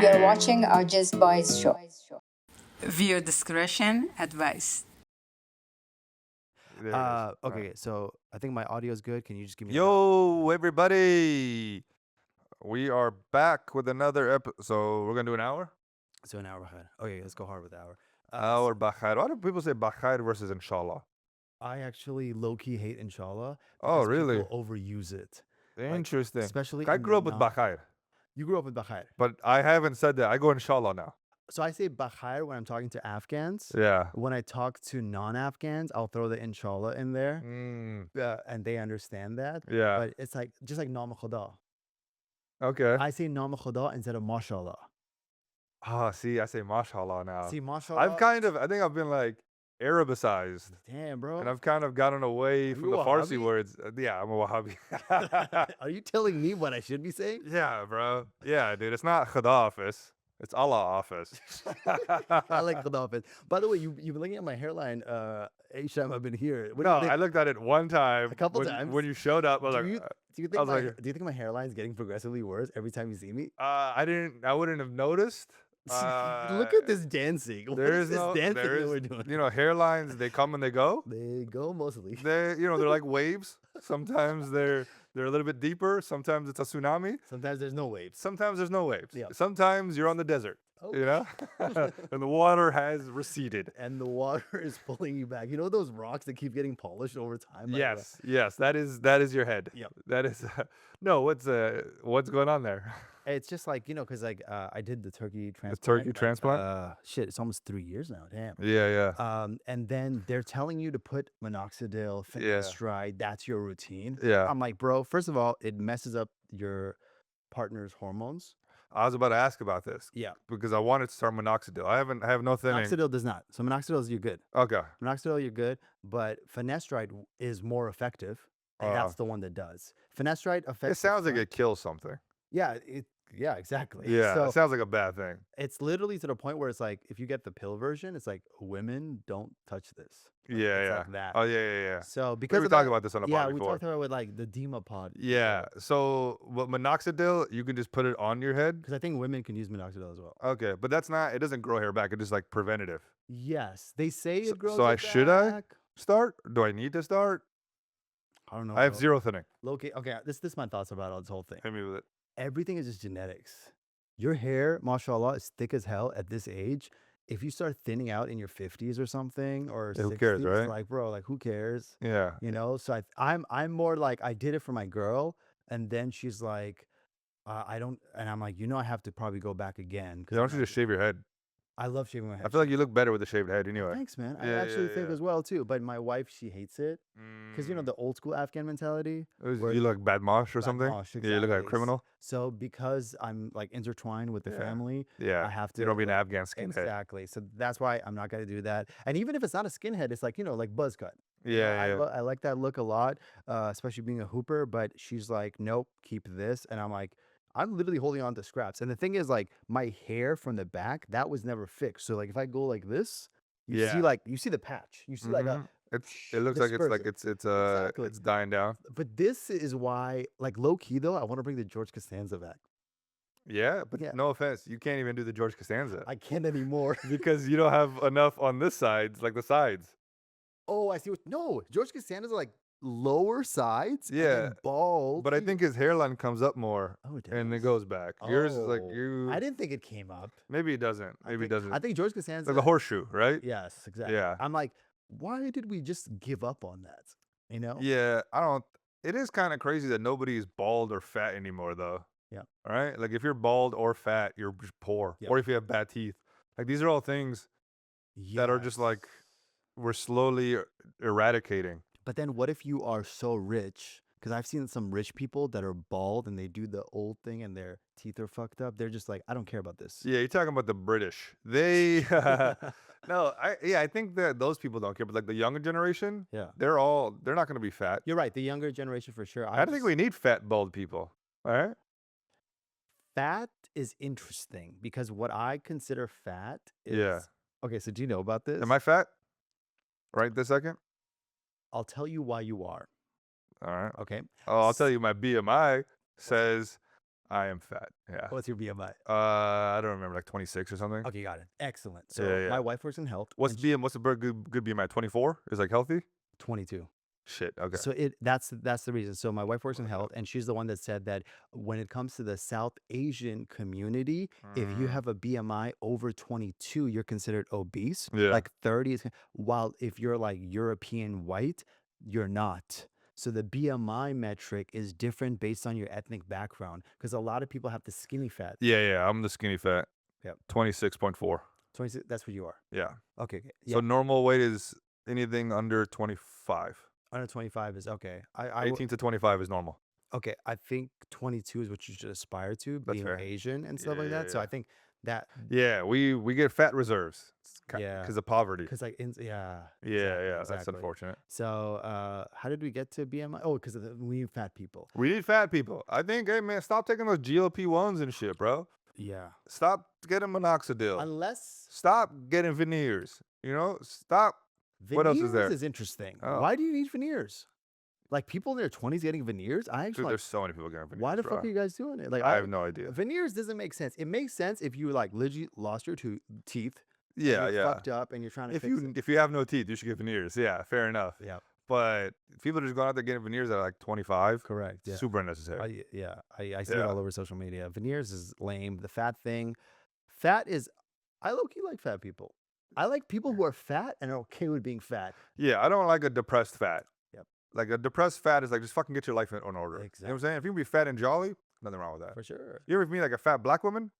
You're watching AwJiz Boys Show. Viewer discretion advised. There it is. Okay, so I think my audio is good. Can you just give me? Yo, everybody. We are back with another episode. So we're going to do an hour? So an hour ahead. Okay, let's go hard with the hour. Hour bakhair. Why do people say bakhair versus inshallah? I actually low-key hate inshallah. Oh, because really? people overuse it. Interesting. Especially I in grew up with non- bakhair, You grew up with bakhair. but I haven't said that. I go inshallah now. So I say bakhair when I'm talking to Afghans. Yeah. When I talk to non-Afghans, I'll throw the inshallah in there. Mm, And they understand that. yeah. But it's like just like nama khuda. Okay. I say nama khuda instead of mashallah. See, I say mashallah now. See, mashallah. I think I've been like Arabicized. Damn, bro. And I've kind of gotten away from you the a Farsi Wahhabi? words. Yeah, I'm a Wahhabi. Are you telling me what I should be saying? Yeah, bro. Yeah, dude. It's not Khuda office. It's Allah office. I like Gaddafi. By the way, you've been looking at my hairline. Each time I've been here. What do No, you think? I looked at it one time. A couple when, times. When you showed up, I was do like, you, do you I think was my, like- do you think my hairline's getting progressively worse every time you see me? I wouldn't have noticed. Look at this dancing. What There is is this no, dancing there that is, we're doing? you know, hairlines, they come and they go. They go mostly. They're like waves. Sometimes they're a little bit deeper. Sometimes it's a tsunami. Sometimes there's no waves. Sometimes there's no waves. Yeah. Sometimes you're on the desert. Oh. You know, and the water has receded. And the water is pulling you back. You know those rocks that keep getting polished over time? by the way? Yes, that is your head. Yep. That is no. What's going on there? It's just like, because like I did the turkey transplant. turkey like, transplant? Shit, it's almost 3 years now. Damn. Yeah. And then they're telling you to put minoxidil, finasteride. That's your routine. Yeah. I'm like, bro, first of all, it messes up your partner's hormones. I was about to ask about this. Yeah. Because I wanted to start minoxidil. I have no thinning. Minoxidil does not. So minoxidil is you're good. Okay. Minoxidil, you're good. But finasteride is more effective. And that's the one that does. Finasteride affects. It sounds like it kills something. Yeah, yeah, exactly. Yeah. So It sounds like a bad thing. it's literally to the point where it's like, if you get the pill version, it's like, women don't touch this. Like, Yeah. it's Yeah. like that. Oh yeah. So We because were of talking that, about this on a yeah, pod we before. talked about it with like the Dima pod. Yeah. So, what minoxidil, you can just put it on your head. Because I think women can use minoxidil as well. Okay, but that's not. It doesn't grow hair back. It's just like preventative. Yes, they say So- it grows. so it should I? back. Start? Do I need to start? I don't know. I have bro. zero thinning. Low-key, okay, this is my thoughts about all this whole thing. Hit me with it. Everything is just genetics. Your hair, mashallah, is thick as hell at this age. If you start thinning out in your 50s or something, or Yeah, who 60s, cares, right? like, bro, like, who cares? Yeah. So I'm more like, I did it for my girl, and then she's like, I don't, and I'm like, I have to probably go back again. Why don't you just shave your head? I love shaving my head. I feel like you look better with a shaved head anyway. Thanks, man. I Yeah, actually yeah, think yeah. as well too. But my wife, she hates it because the old school Afghan mentality. where- You look bad mosh or something? Badmaash, Yeah, you look like a exactly. criminal. So because I'm like intertwined with the Yeah. family, Yeah. I have to. You don't be an Afghan skinhead. Exactly. So that's why I'm not gonna do that. And even if it's not a skinhead, it's like like buzz cut. Yeah. I like that look a lot, especially being a hooper. But she's like, nope, keep this. And I'm like, I'm literally holding on to scraps. And the thing is, like, my hair from the back, that was never fixed. So like, if I go like this, you see the patch. You see like a. It looks like dispersion. Exactly. it's dying down. But this is why, like, low key though, I want to bring the George Costanza back. Yeah, but Yeah. no offense, you can't even do the George Costanza I can't anymore. because you don't have enough on this side, like the sides. Oh, I see. No, George Costanza's are like lower sides. and then Yeah, bald. But I think his hairline comes up more Oh, it and it does. goes back. Yours is like Oh, you. I didn't think it came up. Maybe it doesn't. Maybe it doesn't. I think George It's Costanza. like the horseshoe, right? Yes, exactly. Yeah. I'm like, why did we just give up on that? Yeah, I don't. It is kind of crazy that nobody is bald or fat anymore, though. Yeah. All right. Like if you're bald or fat, you're just poor. Yep. Or if you have bad teeth, like these are all things that are just like we're slowly eradicating. But then what if you are so rich? Because I've seen some rich people that are bald and they do the old thing and their teeth are fucked up. They're just like, I don't care about this. Yeah, you're talking about the British. They no, I think that those people don't care, but like the younger generation, Yeah. they're not going to be fat. You're right. The younger generation for sure. I don't think we need fat bald people. All right. Fat is interesting because what I consider fat is. Yeah. Okay, so do you know about this? Am I fat? Right this second. I'll tell you why you are. All right. Okay. Oh, I'll tell you, my BMI says I am fat. Yeah. What's your BMI? I don't remember, like 26 or something. Okay, got it. Excellent. So Yeah. my wife works in health. What's and BM? What's the good BMI? 24 is like healthy. 22. Shit. Okay. So that's the reason. So my wife works in health, and she's the one that said that when it comes to the South Asian community, if you have a BMI over 22, you're considered obese. Yeah. Like 30 is, while if you're like European white, you're not. So the BMI metric is different based on your ethnic background, because a lot of people have the skinny fat. Yeah. I'm the skinny fat. Yep. 26.4. 26. That's what you are. Yeah. Okay. Yeah. So normal weight is anything under 25. Under 25 is okay. 18 to 25 is normal. Okay, I think 22 is what you should aspire to, That's being fair. Asian and stuff like that. So I think that, Yeah, we get fat reserves. Yeah. Because of poverty. because like, Yeah. That's exactly. unfortunate. So, how did we get to BMI? Oh, because we need fat people. We need fat people. I think, hey man, stop taking those GLP-1s and shit, bro. Yeah. Stop getting minoxidil. Unless Stop getting veneers. Stop. What else is veneers there? is interesting. Oh. Why do you need veneers? Like people in their 20s getting veneers? I Dude, actually like, there's so many people getting veneers. why the bro. fuck are you guys doing it? Like I have no idea. veneers doesn't make sense. It makes sense if you like legit lost your teeth. and Yeah, you're yeah. fucked up and you're trying to If fix it. you have no teeth, you should get veneers. Yeah, fair enough. Yeah, But people are just going out there getting veneers at like 25. correct. Yeah. Super unnecessary. I see it Yeah. all over social media. Veneers is lame. The fat thing. Fat is, I low-key like fat people. I like people who are fat and are okay with being fat. Yeah, I don't like a depressed fat. Yep. Like a depressed fat is like just fucking get your life in order. You know what I'm Exactly. saying? If you can be fat and jolly, nothing wrong with that. For sure. You ever meet like a fat black woman?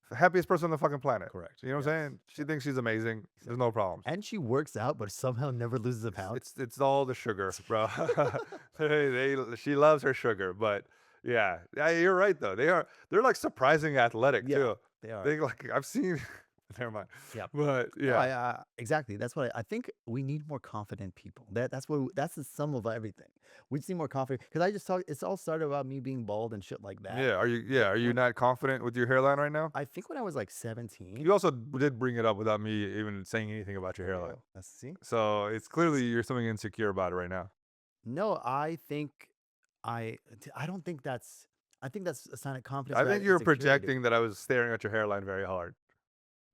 The happiest person on the fucking planet. Correct. You know what I'm saying? She thinks she's amazing. There's no problems. And she works out, but somehow never loses a pound. It's all the sugar, bro. She loves her sugar, but yeah, you're right though. They're like surprising athletic Yeah. too. They are. They like I've seen. Never mind. Yep. But No, yeah, exactly. That's what I think. We need more confident people. That's the sum of everything. We just need more confident. Because I just talk. It's all started about me being bald and shit like that. yeah. Are you not confident with your hairline right now? I think when I was like 17. You also did bring it up without me even saying anything about your hairline. Let's see. So it's clearly you're something insecure about it right now. No, I don't think that's. I think that's a sign of confidence. I rather think than you're insecurity. projecting that I was staring at your hairline very hard.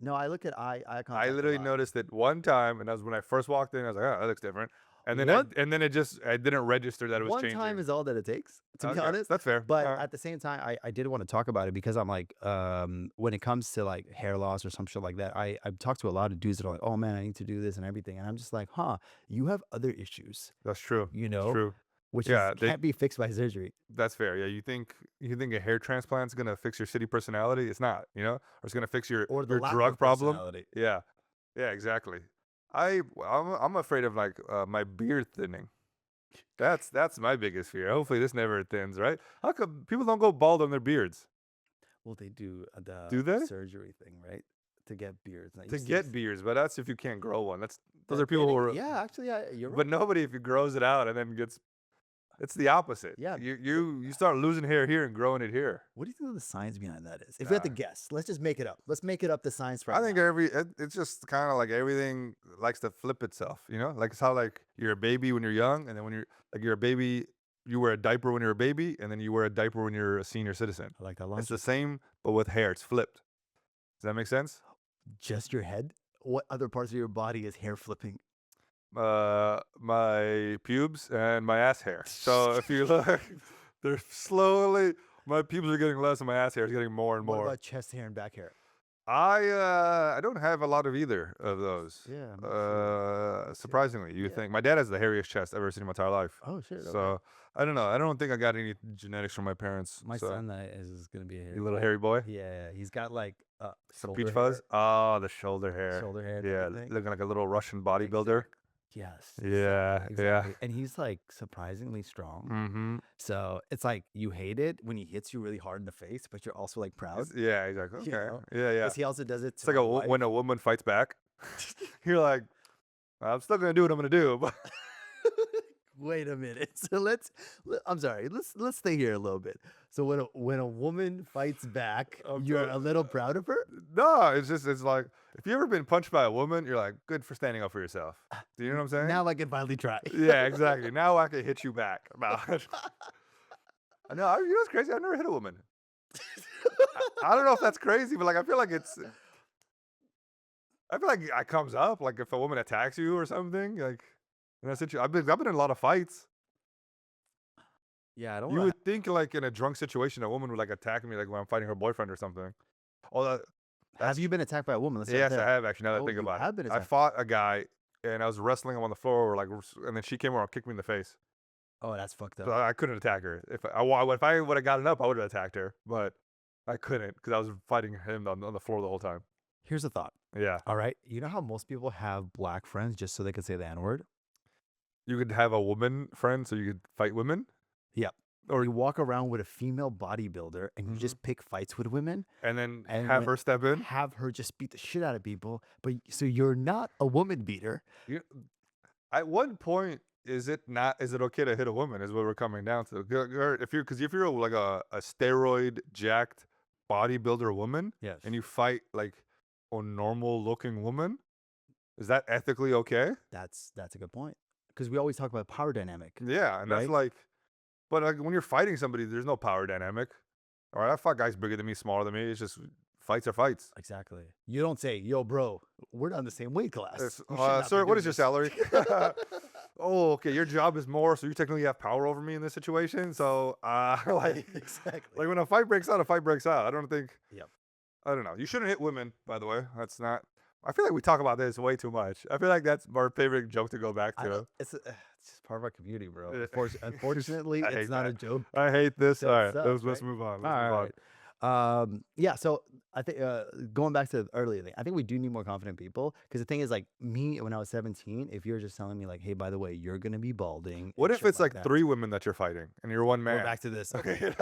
No, I look at eye contact. I a literally lot. noticed it one time, and that was when I first walked in. I was like, "Oh, that looks different." And then One- and then it just I didn't register that it was One changing. time is all that it takes, to be Okay, honest. that's fair. But All right. at the same time, I did want to talk about it because I'm like, when it comes to like hair loss or some shit like that, I've talked to a lot of dudes that are like, oh man, I need to do this and everything. And I'm just like, you have other issues, That's true. you It's know, true. which Yeah, can't be fixed by surgery. That's fair. Yeah, you think a hair transplant's gonna fix your shitty personality? It's not. Or it's gonna fix your Or the lack drug of problem. personality. Yeah, exactly. I'm afraid of like my beard thinning. That's my biggest fear. Hopefully this never thins, right? How come people don't go bald on their beards? Well, they do the Do they? surgery thing, right? To get beards. Now, To you see get this- beards, but that's if you can't grow one. Those the are people who thinning- are. Yeah, actually, you're right. But nobody, if you grows it out and then gets, it's the opposite. Yeah. You start losing hair here and growing it here. What do you think the science behind that is? If you had to guess, let's just make it up. Let's make it up the science right I think now. it's just kind of like everything likes to flip itself. Like it's how like you're a baby when you're young, and then when you're a baby, you wear a diaper when you're a baby, and then you wear a diaper when you're a senior citizen. I like that It's logic. the same, but with hair. It's flipped. Does that make sense? Just your head? What other parts of your body is hair flipping? My pubes and my ass hair. So if you look, they're slowly. My pubes are getting less, and my ass hair is getting more and What more. about chest hair and back hair? I don't have a lot of either of those. Yeah. me too. Surprisingly, you Yeah. think my dad has the hairiest chest I've ever seen in my entire life. Oh shit. Okay. So I don't know. I don't think I got any genetics from my parents. My so. son is gonna be a hair. You little hairy boy. Yeah, he's got like Some shoulder peach fuzz. hair, Oh, the shoulder hair. shoulder hair. and Yeah, everything. looking like a little Russian bodybuilder. Yes. Yeah, Exactly. And he's like surprisingly strong. Mm-hmm. So it's like you hate it when he hits you really hard in the face, but you're also like proud. Yeah, exactly. You Okay. know? Yeah, yeah. Because he also does it. It's like when a woman fights back. You're like, I'm still gonna do what I'm gonna do. But Wait a minute. So I'm sorry. Let's stay here a little bit. So when a woman fights back, you're a little proud of her? no, it's like if you ever been punched by a woman, you're like, good for standing up for yourself. Do you know what I'm saying? Now I can finally try. Yeah, exactly. Now I can hit you back. No, you know what's crazy? I've never hit a woman. I don't know if that's crazy, but like I feel like it comes up like if a woman attacks you or something. Like in that situation, I've been in a lot of fights. Yeah, I don't You want would think like in a drunk situation, a woman would like attack me like when I'm fighting her boyfriend or something. Although Have you been attacked by a woman? Let's start yes, there. I have actually. Now that I Oh, think you about have been it, I attacked. fought a guy and I was wrestling him on the floor, like, and then she came over and kicked me in the face. Oh, that's fucked So up. I couldn't attack her. If I would have gotten up, I would have attacked her, but I couldn't because I was fighting him on the floor the whole time. Here's a thought. Yeah, All right. You know how most people have black friends just so they can say the N-word? you could have a woman friend so you could fight women. Yep. Or You walk around with a female bodybuilder and you just pick fights with women and then and have when- her step in. have her just beat the shit out of people. But so you're not a woman beater. At what point is it okay to hit a woman? Is what we're coming down to. Because if you're like a steroid jacked bodybuilder woman Yes. and you fight like a normal looking woman, is that ethically okay? That's a good point. Because we always talk about power dynamic. Yeah, and that's Right? like, but like when you're fighting somebody, there's no power dynamic. All right, I fought guys bigger than me, smaller than me. It's just fights are fights. Exactly. You don't say, yo, bro, we're not in the same weight class. It's, You should not be sir, what doing is your this." salary? Oh, okay. Your job is more, so you technically have power over me in this situation. So, like, Exactly. like when a fight breaks out, a fight breaks out. I don't think. Yep. I don't know. You shouldn't hit women, by the way. That's not. I feel like we talk about this way too much. I feel like that's our favorite joke to go back to. It's just part of our community, bro. Yeah. Unfortunately, I it's hate not a that. joke. I hate this. So All it right, sucks, let's right? move on. Let's All move on. right. Yeah. So I think going back to the earlier thing, I think we do need more confident people because the thing is, like me when I was 17, if you're just telling me like, hey, by the way, you're gonna be balding. What and if shit it's like that. 3 women that you're fighting and you're one man? We're back to this. Okay.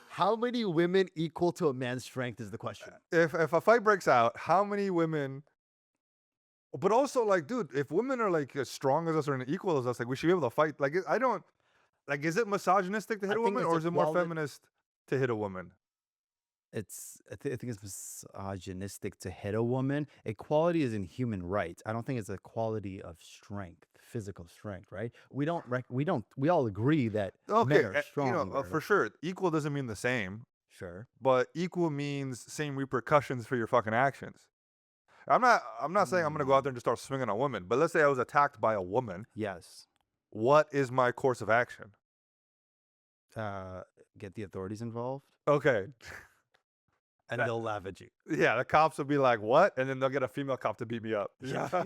How many women equal to a man's strength is the question. if a fight breaks out, how many women? But also, like, dude, if women are like as strong as us or equal as us, like, we should be able to fight. Like, I don't. Like, is it misogynistic to hit I a think woman, it's or is it more equality- feminist to hit a woman? I think it's misogynistic to hit a woman. Equality is in human rights. I don't think it's a quality of strength, physical strength, right? We all agree that Okay, men are strong. for sure, equal doesn't mean the same, Sure. but equal means same repercussions for your fucking actions. I'm not saying I'm gonna go out there and just start swinging on women, but let's say I was attacked by a woman. Yes. What is my course of action? Get the authorities involved Okay, and That- they'll laugh at you. yeah, the cops will be like, "What?" and then they'll get a female cop to beat me up. Yeah.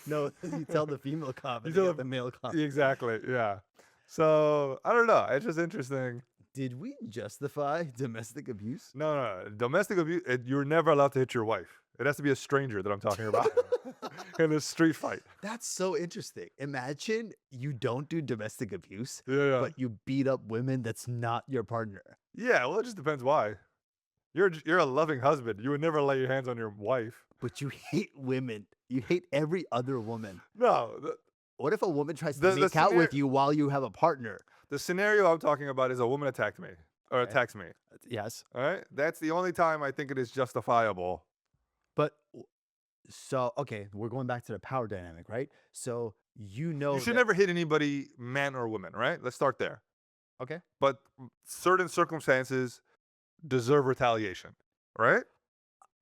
No, you tell the female cop and You you tell get the male cop. Exactly. Yeah. So I don't know. It's just interesting. Did we justify domestic abuse? No. Domestic abuse. You're never allowed to hit your wife. It has to be a stranger that I'm talking about in a street fight. That's so interesting. Imagine you don't do domestic abuse, Yeah. but you beat up women that's not your partner. Yeah. Well, it just depends why. You're a loving husband. You would never lay your hands on your wife. But you hate women. You hate every other woman. No. What if a woman tries to The make out with scenar- you while you have a partner? The scenario I'm talking about is a woman attacked me or Okay. attacks me. Yes. All right. That's the only time I think it is justifiable. But so, okay, we're going back to the power dynamic, right? So you know You should that- never hit anybody, man or woman. Right. Let's start there. Okay. But certain circumstances deserve retaliation, right?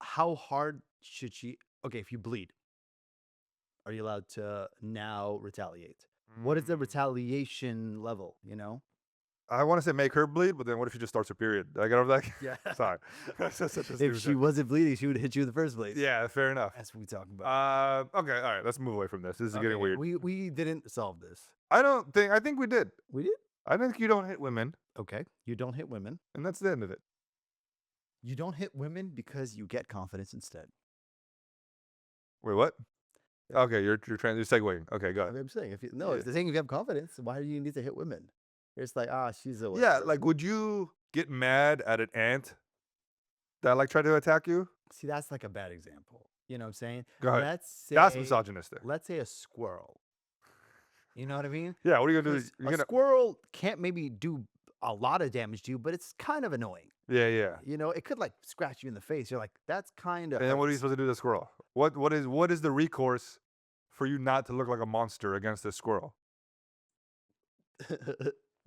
How hard should she? Okay, if you bleed, are you allowed to now retaliate? What is the Mm, retaliation level? You know? I want to say make her bleed, but then what if she just starts her period? Did I get over that? Yeah. Sorry. That's such a If stupid she joke. wasn't bleeding, she would hit you in the first place. Yeah, fair enough. That's what we talking about. Okay, all right, let's move away from this. This is getting Okay, weird. We didn't solve this. I think we did. We did. I think you don't hit women, Okay. You don't hit women. and that's the end of it. You don't hit women because you get confidence instead. Wait, what? Okay, you're segueing. Okay, go I ahead. mean, I'm saying if Yeah. if they're saying if you have confidence, why do you need to hit women? It's like she's a Yeah, whatever. like would you get mad at an ant that like tried to attack you? See, that's like a bad example. You know what I'm saying? Go ahead. Let's say That's misogynistic. let's say a squirrel. You know what I mean? Yeah, what are you gonna do? 'Cause You're a gonna squirrel can't maybe do a lot of damage to you, but it's kind of annoying. yeah. You know, it could like scratch you in the face. You're like, that's kind of. And then what are you supposed to do to the squirrel? What is the recourse for you not to look like a monster against this squirrel?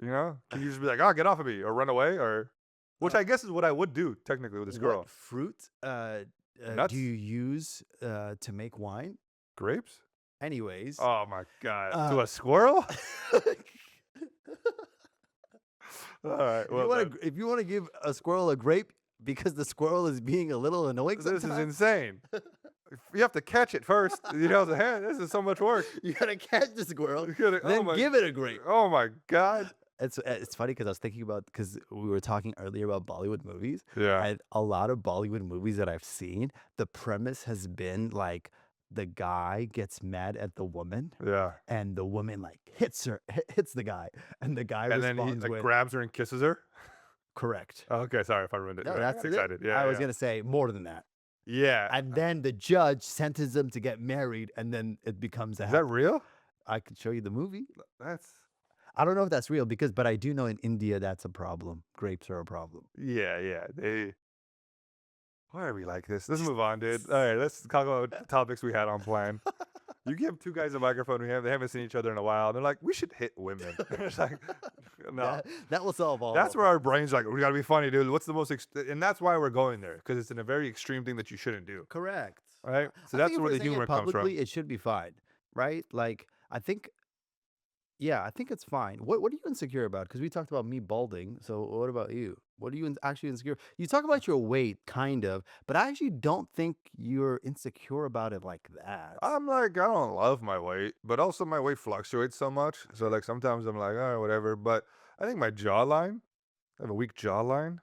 You know, can you just be like, oh, get off of me, or run away, or which I guess is what I would do technically with this girl. What fruit Nuts? do you use to make wine? Grapes? Anyways, Oh my god, to a squirrel? All right. Well, if you want to give a squirrel a grape because the squirrel is being a little annoying, this is sometimes, insane. You have to catch it first. You know, this is so much work. you gotta catch the squirrel, You gotta- then my- give it a grape. Oh my god. It's funny because I was thinking about because we were talking earlier about Bollywood movies. Yeah. And a lot of Bollywood movies that I've seen, the premise has been like the guy gets mad at the woman, Yeah. and the woman like hits the guy, and the guy And then he responds like with grabs her and kisses her. correct. Oh, okay, sorry if I ruined it. No, Yeah, that's it. excited. Yeah. I was yeah. gonna say more than that. Yeah. And then the judge sentenced them to get married, and then it becomes a. Is that real? I could show you the movie. That's I don't know if that's real but I do know in India that's a problem. Grapes are a problem. yeah. Why are we like this? Let's move on, dude. All right, let's talk about the topics we had on plan. You give two guys a microphone. They haven't seen each other in a while. They're like, we should hit women. It's like, no. That will solve all. That's where our brains are like, we gotta be funny, dude. What's the most, and that's why we're going there, because it's in a very extreme thing that you shouldn't do, correct. right? So I that's think if where we're the saying it humor comes from. publicly, it should be fine, right? Like I think, yeah, I think it's fine. What are you insecure about? Because we talked about me balding. So what about you? What are you actually insecure? You talk about your weight, kind of, but I actually don't think you're insecure about it like that. I'm like, I don't love my weight, but also my weight fluctuates so much. So like sometimes I'm like, all right, whatever. But I think my jawline, I have a weak jawline.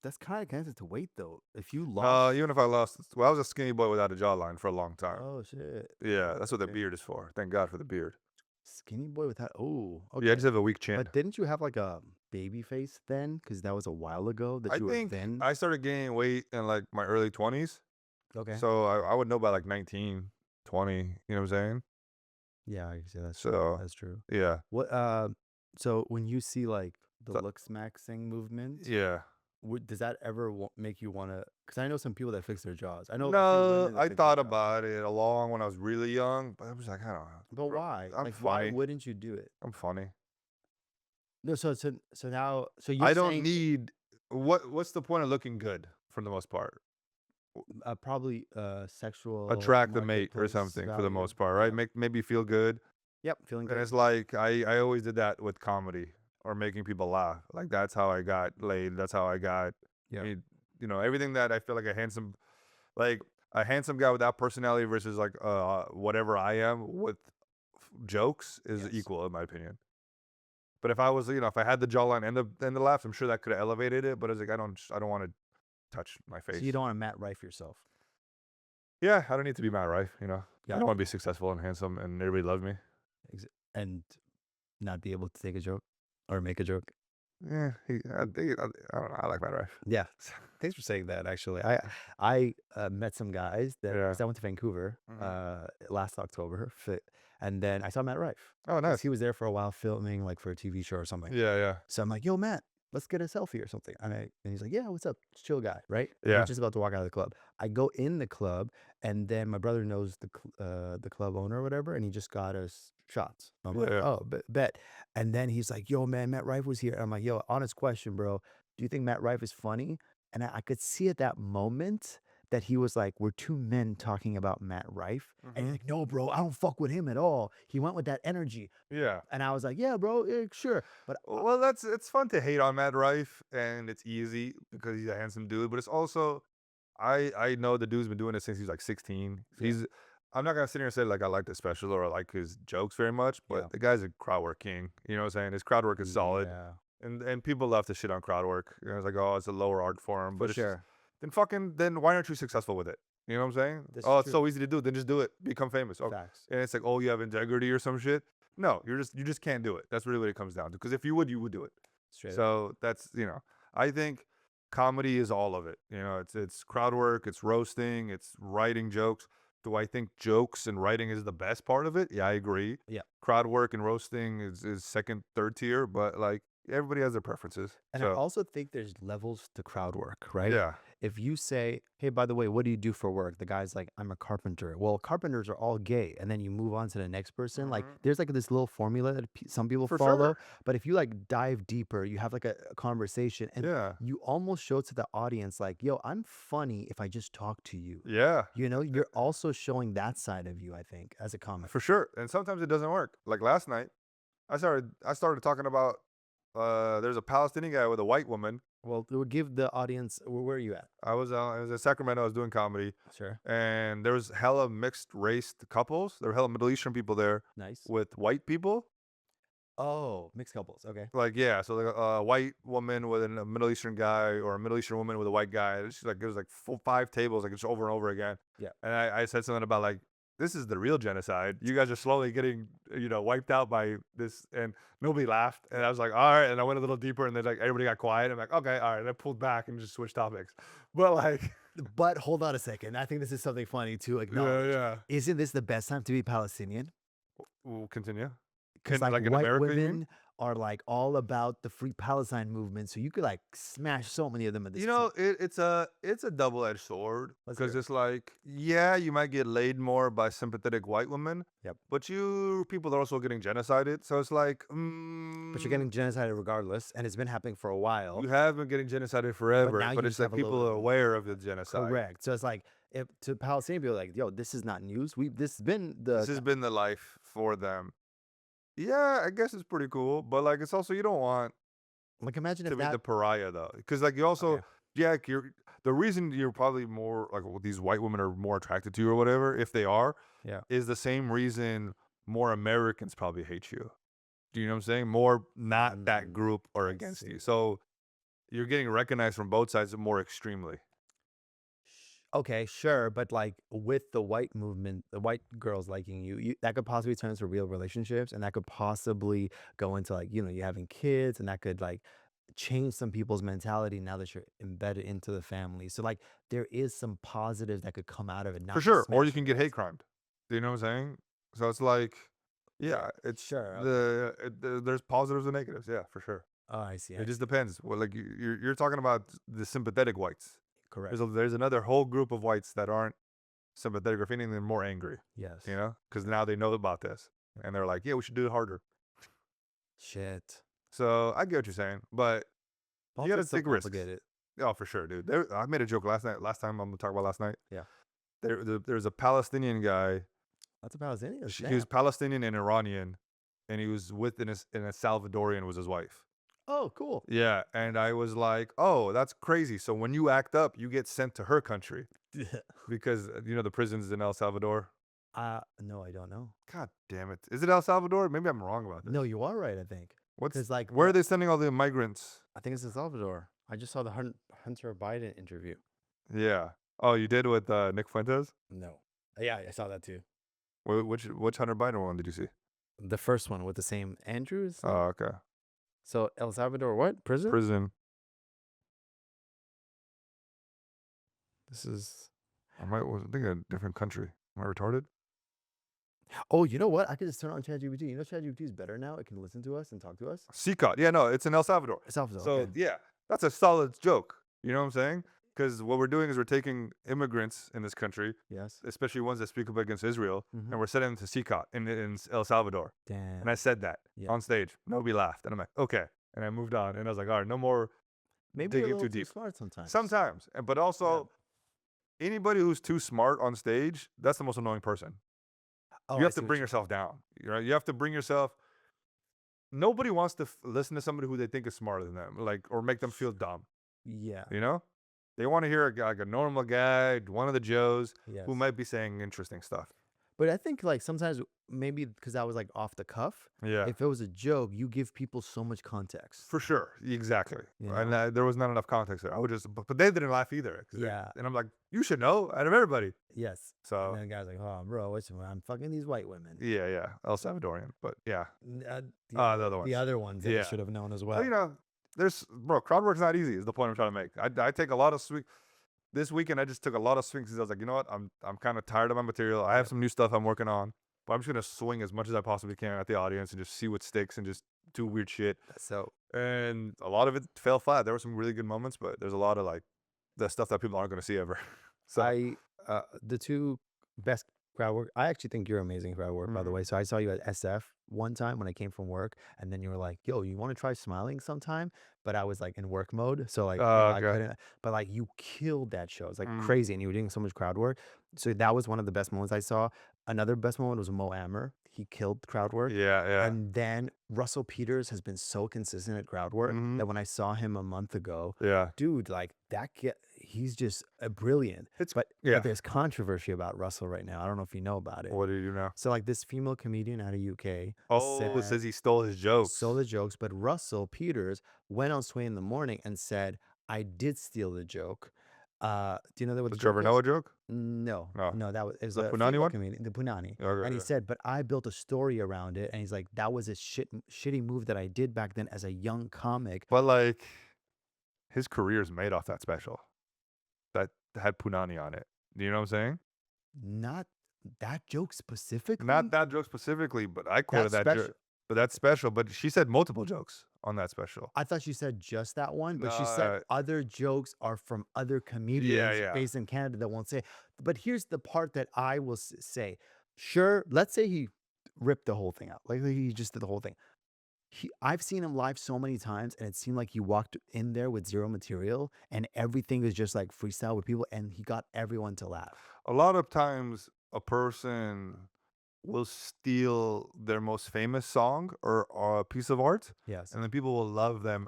That's kind of connected to weight, though. If you lost, Even if I lost, well, I was a skinny boy without a jawline for a long time. oh shit, Yeah, that's what the okay. beard is for. Thank God for the beard. Skinny boy with that. Oh, Yeah, I okay. just have a weak chin. But didn't you have like a baby face then? Because that was a while ago that I you were think thin. I started gaining weight in like my early 20s. Okay. So I would know by like 19, 20, you know what I'm saying? Yeah, I can see that's So, that's true. yeah. What so when you see like the So- look smaxing movement, Yeah. does that ever make you want to? Because I know some people that fix their jaws. I know. a few No, women that I fix their thought jaws. about it along when I was really young, but I was like, I don't know. But why? I'm Like, why funny. wouldn't you do it? I'm funny. No, so now, so you're I don't saying, need what's the point of looking good for the most part? probably sexual Attract the mate or marketplace something for the value. most part, right? Yeah. Make you feel good. Yep, feeling And good. it's like I always did that with comedy or making people laugh. Like that's how I got laid. That's how I got Yeah. you know, everything that I feel like a handsome guy without personality versus like whatever I am with jokes is Yes. equal in my opinion. But if I was, if I had the jawline and the laughs, I'm sure that could have elevated it. But I was like, I don't want to touch my face. So you don't want to Matt Rife yourself. Yeah, I don't need to be Matt Rife. I Yeah. don't want to be successful and handsome and everybody love me. And not be able to take a joke or make a joke. Yeah, I don't know. I like Matt Rife. Yeah. Thanks for saying that. Actually, I met some guys that Yeah. 'cause I went to Vancouver last October, and then I saw Matt Rife. Oh, 'Cause nice. he was there for a while filming like for a TV show or something. Yeah. So I'm like, "Yo, Matt, let's get a selfie or something." And he's like, "Yeah, what's up? Chill guy, right?" And Yeah. I'm just about to walk out of the club. I go in the club, and then my brother knows the club owner or whatever, and he just got us shots. I'm like, Yeah. "Oh, bet." And then he's like, "Yo, man, Matt Rife was here." And I'm like, "Yo, honest question, bro. Do you think Matt Rife is funny?" And I could see at that moment that he was like, "We're two men talking about Matt Rife," and he's like, "No, bro, I don't fuck with him at all. He went with that energy." Yeah. And I was like, "Yeah, bro, yeah, sure." But Well, it's fun to hate on Matt Rife, and it's easy because he's a handsome dude. But it's also, I know the dude's been doing it since he was like 16. Yeah. I'm not gonna sit here and say like I like the special or I like his jokes very much, but Yeah. the guy's a crowd work king. You know what I'm saying? His crowd work is solid, Yeah, and people love to shit on crowd work. It's like, oh, it's a lower art form, for but it's sure. then why aren't you successful with it? You know what I'm saying? This Oh, is it's true. so easy to do. Then just do it. Become famous. Oh, Facts. and it's like, oh, you have integrity or some shit. No, you just can't do it. That's really what it comes down to. Because if you would do it. Straight up. So that's I think comedy is all of it. It's crowd work, it's roasting, it's writing jokes. Do I think jokes and writing is the best part of it? Yeah, I agree. Yeah. Crowd work and roasting is second, third tier, but like everybody has their preferences. And I So also think there's levels to crowd work, right? yeah, if you say, hey, by the way, what do you do for work? The guy's like, I'm a carpenter. Well, carpenters are all gay. And then you move on to the next person. Like, there's like this little formula that some people For follow. sure. But if you like dive deeper, you have like a conversation and Yeah. you almost show to the audience, like, yo, I'm funny if I just talk to you. Yeah. You know, you're also showing that side of you, I think, as a comic. For sure. And sometimes it doesn't work. Like last night, I started talking about there's a Palestinian guy with a white woman. Well, it would give the audience, where are you at? I was in Sacramento. I was doing comedy, Sure. and there was hella mixed race couples. There were hella Middle Eastern people there Nice. with white people. Oh, mixed couples. Okay. Like yeah, so like a white woman with a Middle Eastern guy, or a Middle Eastern woman with a white guy. It's just like it was like 5 tables, like it's over and over again. Yeah. And I said something about like, this is the real genocide. You guys are slowly getting, wiped out by this, and nobody laughed. And I was like, all right. And I went a little deeper, and then like everybody got quiet. I'm like, okay, all right. And I pulled back and just switched topics. But like, But hold on a second. I think this is something funny to acknowledge. yeah. Isn't this the best time to be Palestinian? We'll continue. Because Like in white America, you mean? women are like all about the Free Palestine movement, so you could like smash so many of them at this. It's a double-edged sword, Let's hear because it. it's like, yeah, you might get laid more by sympathetic white women. Yep. But people are also getting genocided. So it's like, But you're getting genocided regardless, and it's been happening for a while. you have been getting genocided forever, now but you it's just like have a little people bit are of- aware of the genocide. Correct. So it's like, if to Palestinian people, like, yo, this is not news. This has been the This has been the life for them. Yeah, I guess it's pretty cool, but like it's also, you don't want like, imagine to if be that. the pariah though, because like you also, Okay. yeah, the reason you're probably more like these white women are more attracted to you or whatever, if they are, Yeah. is the same reason more Americans probably hate you. Do you know what I'm saying? More not that group are I against you, see. so you're getting recognized from both sides more extremely. Okay, sure, but like with the white movement, the white girls liking you, that could possibly turn into real relationships, and that could possibly go into like, you having kids, and that could like change some people's mentality now that you're embedded into the family. So like there is some positives that could come out of it. Not For just sure, or you smashing can get hate guys. crimed. Do you know what I'm saying? So it's like, yeah, it's Sure. there's positives and negatives. Yeah, for sure. Oh, I see. It just depends. Well, like you're talking about the sympathetic whites. Correct. There's another whole group of whites that aren't sympathetic, or if anything, they're more angry. Yes. Because now they know about this, and they're like, yeah, we should do it harder. Shit. So I get what you're saying, but you gotta Politics so take risks. complicated. Oh, for sure, dude. I made a joke last time I'm gonna talk about last night. Yeah. There's a Palestinian guy. That's a Palestinian. He was Palestinian and Iranian, and he was in a Salvadorian was his wife. Oh, cool. Yeah, and I was like, oh, that's crazy. So when you act up, you get sent to her country because the prisons in El Salvador. No, I don't know. God damn it! Is it El Salvador? Maybe I'm wrong about this. No, you are right, I think. What's 'cause, like, where are they sending all the migrants? I think it's El Salvador. I just saw the Hunter Biden interview. Yeah. Oh, you did with Nick Fuentes? No. Yeah, I saw that too. Which Hunter Biden one did you see? The first one with the same Andrews. Oh, okay. So El Salvador, what prison? Prison. This is. was thinking a different country. Am I retarded? Oh, you know what? I could just turn on ChatGPT. You know, ChatGPT is better now. It can listen to us and talk to us. CCOT. Yeah, no, it's in El Salvador. El Salvador. So okay. yeah, that's a solid joke. You know what I'm saying? Because what we're doing is we're taking immigrants in this country, Yes. especially ones that speak up against Israel, Mhm. and we're sending them to CCOT in El Salvador. Damn. And I said that Yeah. on stage. Nobody laughed. And I'm like, okay. And I moved on. And I was like, all right, no more Maybe digging a little too too deep. smart sometimes. Sometimes. But also, anybody who's too smart on stage, that's the most annoying person. Oh, You I have see to what bring you- yourself down. You have to bring yourself. Nobody wants to listen to somebody who they think is smarter than them, or make them feel dumb. Yeah. They want to hear a normal guy, one of the Joes, Yes. who might be saying interesting stuff. But I think like sometimes maybe because I was like off the cuff. Yeah, If it was a joke, you give people so much context. for sure, exactly. You And know? there was not enough context there. I would just, but they didn't laugh either. Yeah. And I'm like, you should know out of everybody. Yes. So And then the guy's like, "Oh, bro, I'm fucking these white women." yeah, El Salvadorian, but yeah, The the other ones. the other ones that I Yeah. should have known as Well, well. crowd work's not easy. Is the point I'm trying to make. I take a lot of swing. This weekend, I just took a lot of swings. I was like, you know what? I'm kind of tired of my material. I have some new stuff I'm working on, but I'm just gonna swing as much as I possibly can at the audience and just see what sticks and just do weird shit. So And a lot of it fell flat. There were some really good moments, but there's a lot of the stuff that people aren't going to see ever. So The two best crowd work. I actually think you're amazing crowd work, by the way. So I saw you at SF one time when I came from work, and then you were like, "Yo, you want to try smiling sometime?" But I was like in work mode, so like I okay. couldn't. But like you killed that show. It's like Mm. crazy, and you were doing so much crowd work. So that was one of the best moments I saw. Another best moment was Mo Amer. He killed crowd work. Yeah. And then Russell Peters has been so consistent at crowd work Mhm. that when I saw him a month ago, Yeah. dude, like he's just brilliant. It's But yeah. there's controversy about Russell right now. I don't know if you know about it. What do you do now? So like this female comedian out of UK Oh, says he stole his jokes. stole the jokes, but Russell Peters went on Sway in the Morning and said, "I did steal the joke." Do you know what The the Trevor joke Noah is? joke? No, No. that was it was The a Punani female one? comedian, the Punani. Okay, And he yeah. said, "But I built a story around it." And he's like, "That was a shitty move that I did back then as a young comic." But like, his career's made off that special that had Punani on it. Do you know what I'm saying? Not that joke specifically. Not that joke specifically, but I quoted that special. joke. But that's special. But she said multiple jokes on that special. I thought she said just that one, but she No, said other jokes are from other comedians yeah. based in Canada that won't say. But here's the part that I will say. Sure, let's say he ripped the whole thing out. Like he just did the whole thing. I've seen him live so many times, and it seemed like he walked in there with zero material, and everything is just like freestyle with people, and he got everyone to laugh. A lot of times, a person will steal their most famous song or a piece of art, Yes. and then people will love them.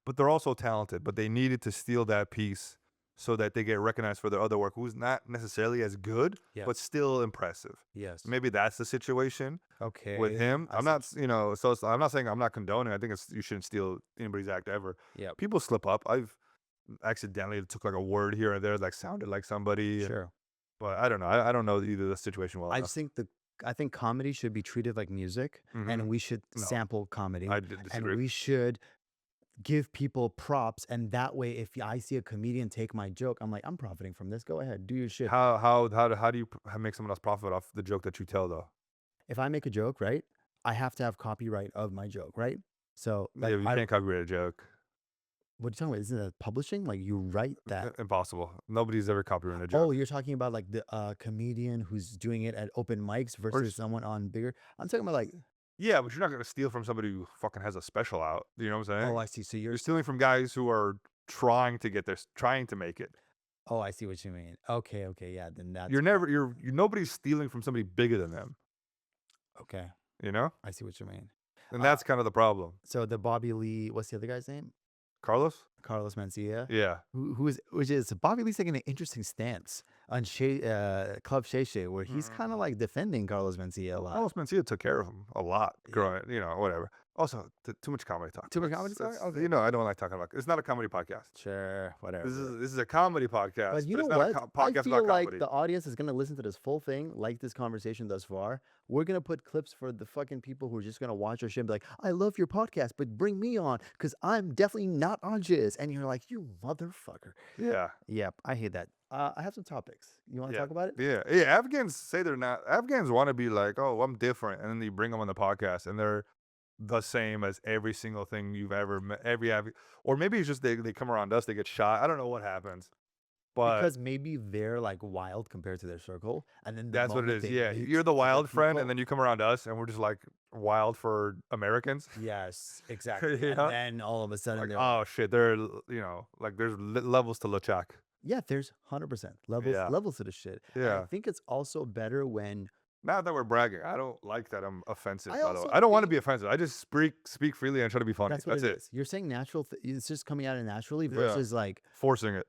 But they're also talented, but they needed to steal that piece so that they get recognized for their other work, who's not necessarily as good, but Yes. still impressive. Yes. Maybe that's the situation Okay. with him. I I'm see. not, I'm not saying I'm not condoning. I think you shouldn't steal anybody's act ever. Yeah. People slip up. I've accidentally took like a word here and there, like sounded like somebody. Sure. But I don't know. I don't know either the situation well I enough. just think I think comedy should be treated like music, and we should No. sample comedy, I did and disagree. we should give people props. And that way, if I see a comedian take my joke, I'm like, I'm profiting from this. Go ahead, do your shit. How do you make someone else profit off the joke that you tell though? If I make a joke, right, I have to have copyright of my joke, right? So, like, Yeah, you can't copyright a joke. what are you talking about? Isn't that publishing? Like, you write that. Impossible. Nobody's ever copyrighted a joke. Oh, you're talking about like the comedian who's doing it at open mics versus someone on bigger. I'm talking about like, Yeah, but you're not gonna steal from somebody who fucking has a special out. You know what I'm saying? oh, I see. So You're stealing from guys who are trying to make it. oh, I see what you mean. Okay, yeah. Then that's Nobody's stealing from somebody bigger than them. okay. You know? I see what you mean. And that's kind of the problem. So the Bobby Lee, what's the other guy's name? Carlos? Carlos Mencia. Yeah. Which is Bobby Lee's taking an interesting stance on Club Shay Shay, where he's kind of like defending Carlos Mencia a lot. Carlos Mencia took care of him a lot Yeah. growing, whatever. Also, too much comedy talk. Too much comedy talk? Okay. I don't like talking about. It's not a comedy podcast. Sure, whatever. This is a comedy podcast. But you know it's not what? a podcast I feel about like comedy. the audience is gonna listen to this full thing, like this conversation thus far. We're gonna put clips for the fucking people who are just gonna watch our shit and be like, "I love your podcast, but bring me on, because I'm definitely not AwJiz." And you're like, "You motherfucker." Yeah. Yep, I hate that. I have some topics. You want to Yeah. talk about it? Yeah. Afghans say they're not. Afghans want to be like, oh, I'm different, and then you bring them on the podcast, and they're the same as every single thing you've ever met. Or maybe it's just they come around us, they get shot. I don't know what happens, but Because maybe they're like wild compared to their circle, and then the that's what it moment is. they Yeah, meet you're the other wild friend, people- and then you come around us, and we're just like wild for Americans. yes, exactly. You know? And then all of a sudden, Like, they're oh shit, like there's levels to Luchak. yeah, there's 100% levels Yeah. levels to the shit. And I Yeah. think it's also better when Not that we're bragging. I don't like that I'm offensive. I By the way, also I don't want to think- be offensive. I just speak freely and try to be funny. that's what That's it it. is. You're saying natural. It's just coming out of naturally Yeah. versus like Forcing it.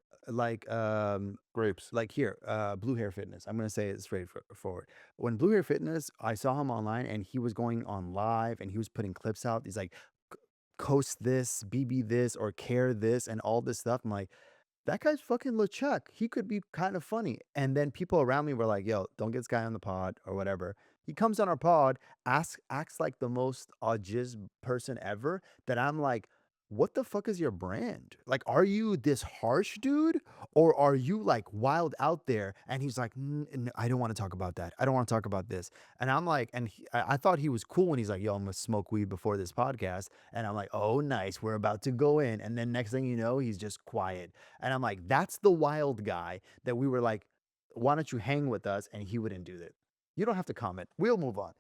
Grapes. like here, Blue Hair Fitness. I'm gonna say it straightforward. When Blue Hair Fitness, I saw him online and he was going on live and he was putting clips out. He's like, coast this, BB this, or care this, and all this stuff. I'm like, that guy's fucking Luchak. He could be kind of funny. And then people around me were like, yo, don't get this guy on the pod or whatever. He comes on our pod, acts like the most AwJiz person ever, that I'm like, what the fuck is your brand? Like, are you this harsh dude, or are you like wild out there? And he's like, I don't want to talk about that. I don't want to talk about this. And I'm like, I thought he was cool when he's like, yo, I'm gonna smoke weed before this podcast. And I'm like, oh, nice, we're about to go in. And then next thing you know, he's just quiet. And I'm like, that's the wild guy that we were like, why don't you hang with us? And he wouldn't do that. You don't have to comment. We'll move on.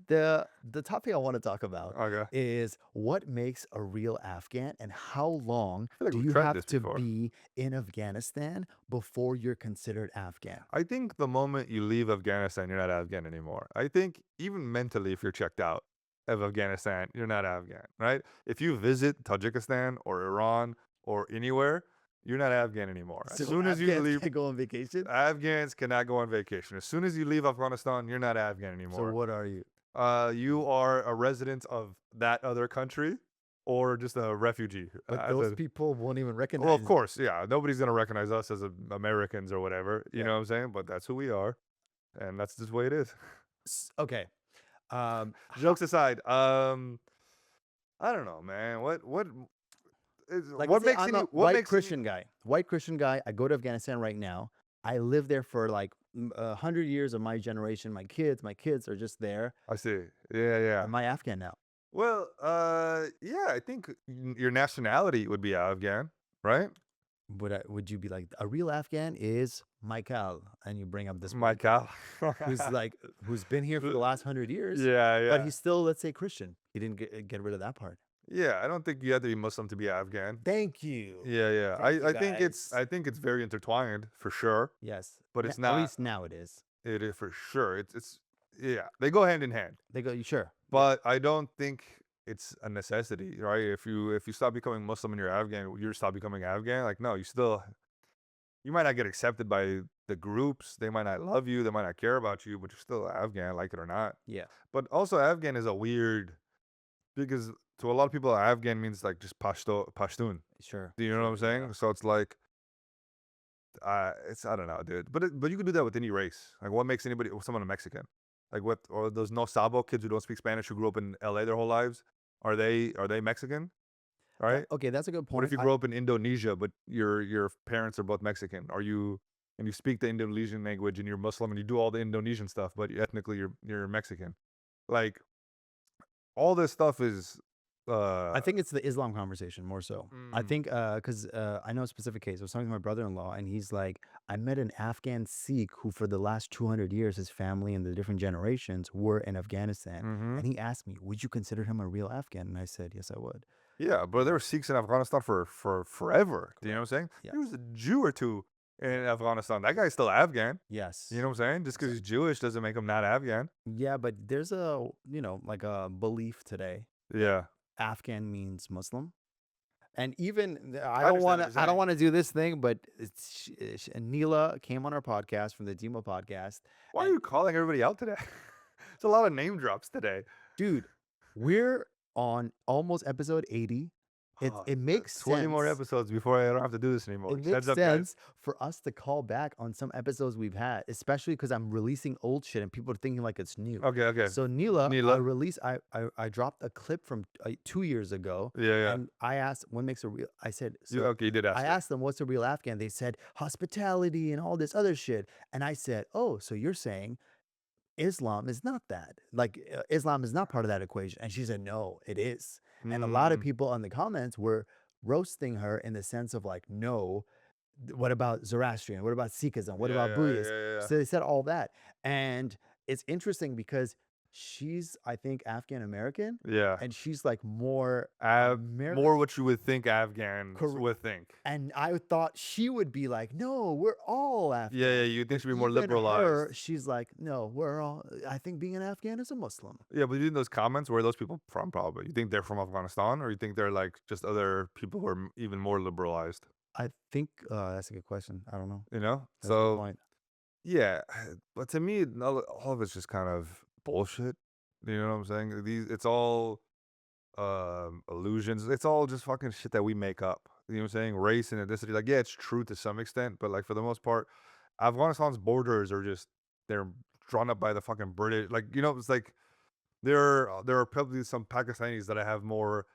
The topic I want to talk about Okay. is what makes a real Afghan, and how long feel like do we've you tried have this to before. be in Afghanistan before you're considered Afghan? I think the moment you leave Afghanistan, you're not Afghan anymore. I think even mentally, if you're checked out of Afghanistan, you're not Afghan, right? If you visit Tajikistan or Iran or anywhere, you're not Afghan anymore. As So soon as you Afghans leave, can't go on vacation. Afghans cannot go on vacation. As soon as you leave Afghanistan, you're not Afghan So anymore. what are you? You are a resident of that other country or just a refugee. But as those a- people won't even recognize. well, of course, yeah. Nobody's gonna recognize us as Americans or whatever. You Yeah. know what I'm saying? But that's who we are, and that's just the way it is. Okay. Jokes aside, I don't know, man. Like, What let's say makes I'm any a what white makes any- Christian guy. White Christian guy. I go to Afghanistan right now. I live there for like 100 years of my generation. My kids are just there. I see. Yeah. Am I Afghan now? Well, yeah. I think your nationality would be Afghan, right? Would you be like, a real Afghan is Michael, and you bring up this one Michael. who's been here for the last 100 years, Yeah. but he's still, let's say, Christian. He didn't get rid of that part. Yeah, I don't think you have to be Muslim to be Afghan. Thank you. Yeah. Thank you, I think it's guys. very intertwined for sure. Yes, But it's At not- least now it is. It is for sure. It's yeah, they go hand in hand. They go, sure. But I don't think it's a necessity, right? If you stop becoming Muslim and you're Afghan, you stop becoming Afghan. Like, no, you might not get accepted by the groups. They might not love you. They might not care about you, but you're still Afghan, like it or not. Yeah. But also, Afghan is a weird, because to a lot of people, Afghan means like just Pashtun. Sure. Do you know what I'm sure, yeah. saying? So it's like, I don't know, dude. But you can do that with any race. Like, what makes someone a Mexican? Like, what, or those no sabo kids who don't speak Spanish who grew up in LA their whole lives? Are they Mexican? Right? Okay, that's a good point. What if you grow up in Indonesia but your parents are both Mexican? And you speak the Indonesian language and you're Muslim and you do all the Indonesian stuff, but ethnically you're Mexican. Like, all this stuff is I think it's the Islam conversation more so. I Mm. think because I know a specific case. I was talking to my brother-in-law, and he's like, I met an Afghan Sikh who, for the last 200 years, his family and the different generations were in Afghanistan. Mhm. And he asked me, would you consider him a real Afghan? And I said, yes, I would. Yeah, but there were Sikhs in Afghanistan for forever. Do you know what I'm saying? Yeah. There was a Jew or two in Afghanistan. That guy's still Afghan. Yes. You know what I'm saying? Just because he's Jewish doesn't make him not Afghan. Yeah, but there's a, like a belief today. Yeah. Afghan means Muslim. And even I I don't understand want what to you're I don't saying. want to do this thing, but Neela came on our podcast from the Demo podcast. Why are And- you calling everybody out today? It's a lot of name drops today. Dude, we're on almost episode 80. Oh, It makes 20 more sense. episodes before I don't have to do this anymore. It makes Heads up, guys. sense for us to call back on some episodes we've had, especially because I'm releasing old shit and people are thinking like it's new. Okay. So Neela, Neela. I dropped a clip from 2 years ago, Yeah. and I asked, what makes a real? I said, You did ask. I it. asked them, what's a real Afghan? They said hospitality and all this other shit. And I said, oh, so you're saying Islam is not that? Like, Islam is not part of that equation? And she said, no, it is. And a lot of Mm. people in the comments were roasting her in the sense of like, no, what about Zoroastrian? What about Sikhism? What about Buddhist? Yeah. So they said all that. And it's interesting because she's, I think, Afghan American, Yeah. and she's like more American. More what you would think Afghans Correct. would think. And I thought she would be like, no, we're all Afghan. Yeah, you think she'd be more Even liberalized. her, she's like, no, we're all, I think being an Afghan is a Muslim. Yeah, but in those comments, where are those people from probably? You think they're from Afghanistan, or you think they're like just other people who are even more liberalized? I think that's a good question. I don't know. You know? That's a good So, point. yeah. But to me, all of it's just kind of bullshit. You know what I'm saying? It's all illusions. It's all just fucking shit that we make up. You know what I'm saying? Race and ethnicity. Like, yeah, it's true to some extent, but like for the most part, Afghanistan's borders are they're drawn up by the fucking British. Like, it's like there are probably some Pakistanis that have more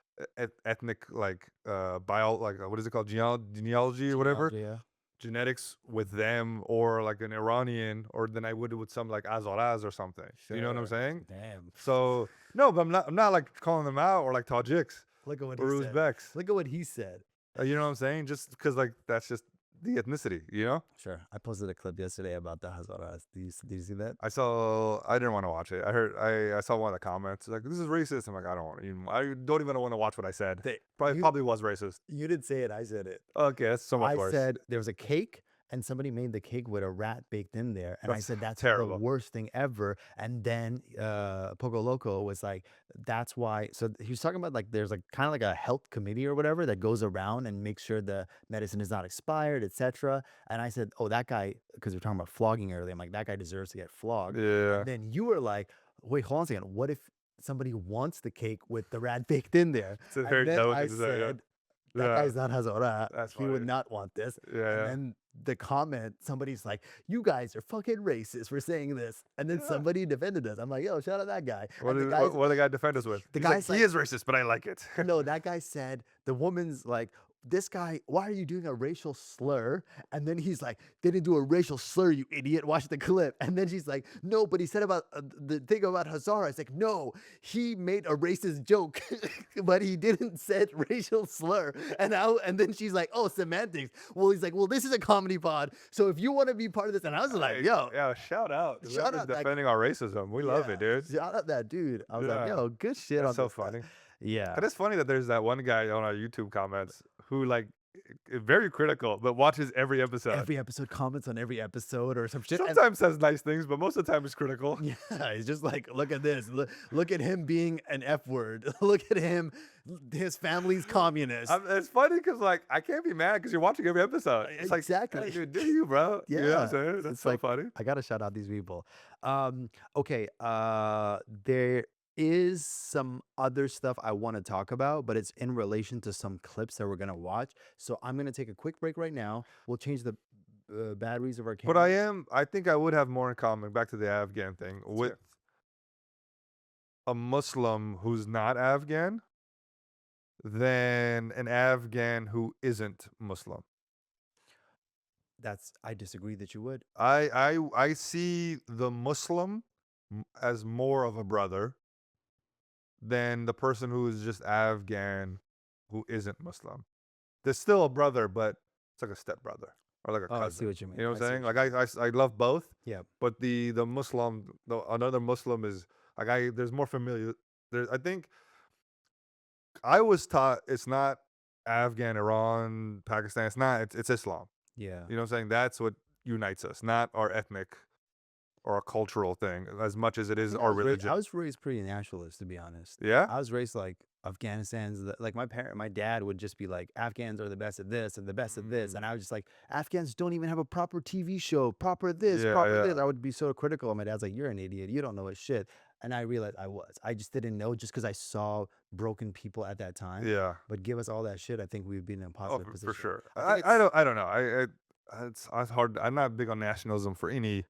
ethnic like what is it called, genealogy or whatever, Yeah. genetics with them, or like an Iranian, or than I would with some like Azoraz or something. You know what I'm Sure. saying? Damn. So no, but I'm not like calling them out, or like Tajiks Look at what or he said. Uzbeks. Look at what he said. You know what I'm saying? Just because like that's just the ethnicity, you know? Sure. I posted a clip yesterday about the Hazaras. Did you see that? I didn't want to watch it. I saw one of the comments like, this is racist. I'm like, I don't even want to watch what I said. Probably was racist. You didn't say it. I said it. Okay, that's so much I worse. said there was a cake and somebody made the cake with a rat baked in there. And I That's said, that's terrible. the worst thing ever. And then Poco Loco was like, that's why. So he was talking about like, there's like kind of like a health committee or whatever that goes around and makes sure the medicine is not expired, etc. And I said, oh, that guy, because we are talking about flogging earlier. I'm like, that guy deserves to get flogged. Yeah. And then you were like, wait, hold on a second. What if somebody wants the cake with the rat baked in there? It's a And very then delicate I decision, yeah. said, that Yeah. guy's not Hazara. That's He would funny. not want this. Yeah, And yeah. then the comment, somebody's like, you guys are fucking racist for saying this. And then somebody defended us. I'm like, yo, shout out that guy. What And did the the guy defend us with? the He's like, guy's he like- is racist, but I like it. no, that guy said, the woman's like, this guy, why are you doing a racial slur? And then he's like, they didn't do a racial slur, you idiot. Watch the clip. And then she's like, no, but he said about the thing about Hazara. It's like, no, he made a racist joke, but he didn't said racial slur. And then she's like, oh, semantics. Well, he's like, well, this is a comedy pod. So if you want to be part of this, and I was like, yo, yeah, shout out. Shout Whoever's out that- defending our racism. We love yeah, it, dude. Shout out that dude. I was Yeah. like, yo, good shit That's on so this guy. funny. Yeah. But it's funny that there's that one guy on our YouTube comments who like very critical, but watches every episode. Every episode, comments on every episode or some shit. And- Sometimes says nice things, but most of the time it's critical. Yeah, he's just like, look at this. Look at him being an F word. Look at him. His family's communist. It's funny because like I can't be mad because you're watching every episode. It's like, Exactly. hey, dude, do you, bro? You know what I'm saying? That's It's so like- funny. I gotta shout out these people. Okay. There is some other stuff I want to talk about, but it's in relation to some clips that we're gonna watch. So I'm gonna take a quick break right now. We'll change the batteries of our camera. But I think I would have more in common, back to the Afghan thing, with a Muslim who's not Afghan than an Afghan who isn't Muslim. I disagree that you would. I see the Muslim as more of a brother than the person who is just Afghan who isn't Muslim. There's still a brother, but it's like a stepbrother or like a Oh, cousin. I see what you mean. You know what I I'm see saying? what Like I love both. Yeah. But the Muslim, another Muslim is like there's more familiar. I think I was taught it's not Afghan, Iran, Pakistan. It's not. It's Islam. Yeah. You know what I'm saying? That's what unites us, not our ethnic or a cultural thing, as much as it is our religion. I was raised pretty nationalist, to be honest. Yeah? I was raised like Afghanistan's like my dad would just be like, Afghans are the best at this and the best at this. And I was just like, Afghans don't even have a proper TV show, proper this, Yeah, proper yeah. this. I would be so critical. And my dad's like, you're an idiot. You don't know a shit. And I realized I just didn't know just because I saw broken people at that time. Yeah. But give us all that shit, I think we'd be in a Oh, positive position. for sure. I think I don't know. It's hard. I'm not big on nationalism for any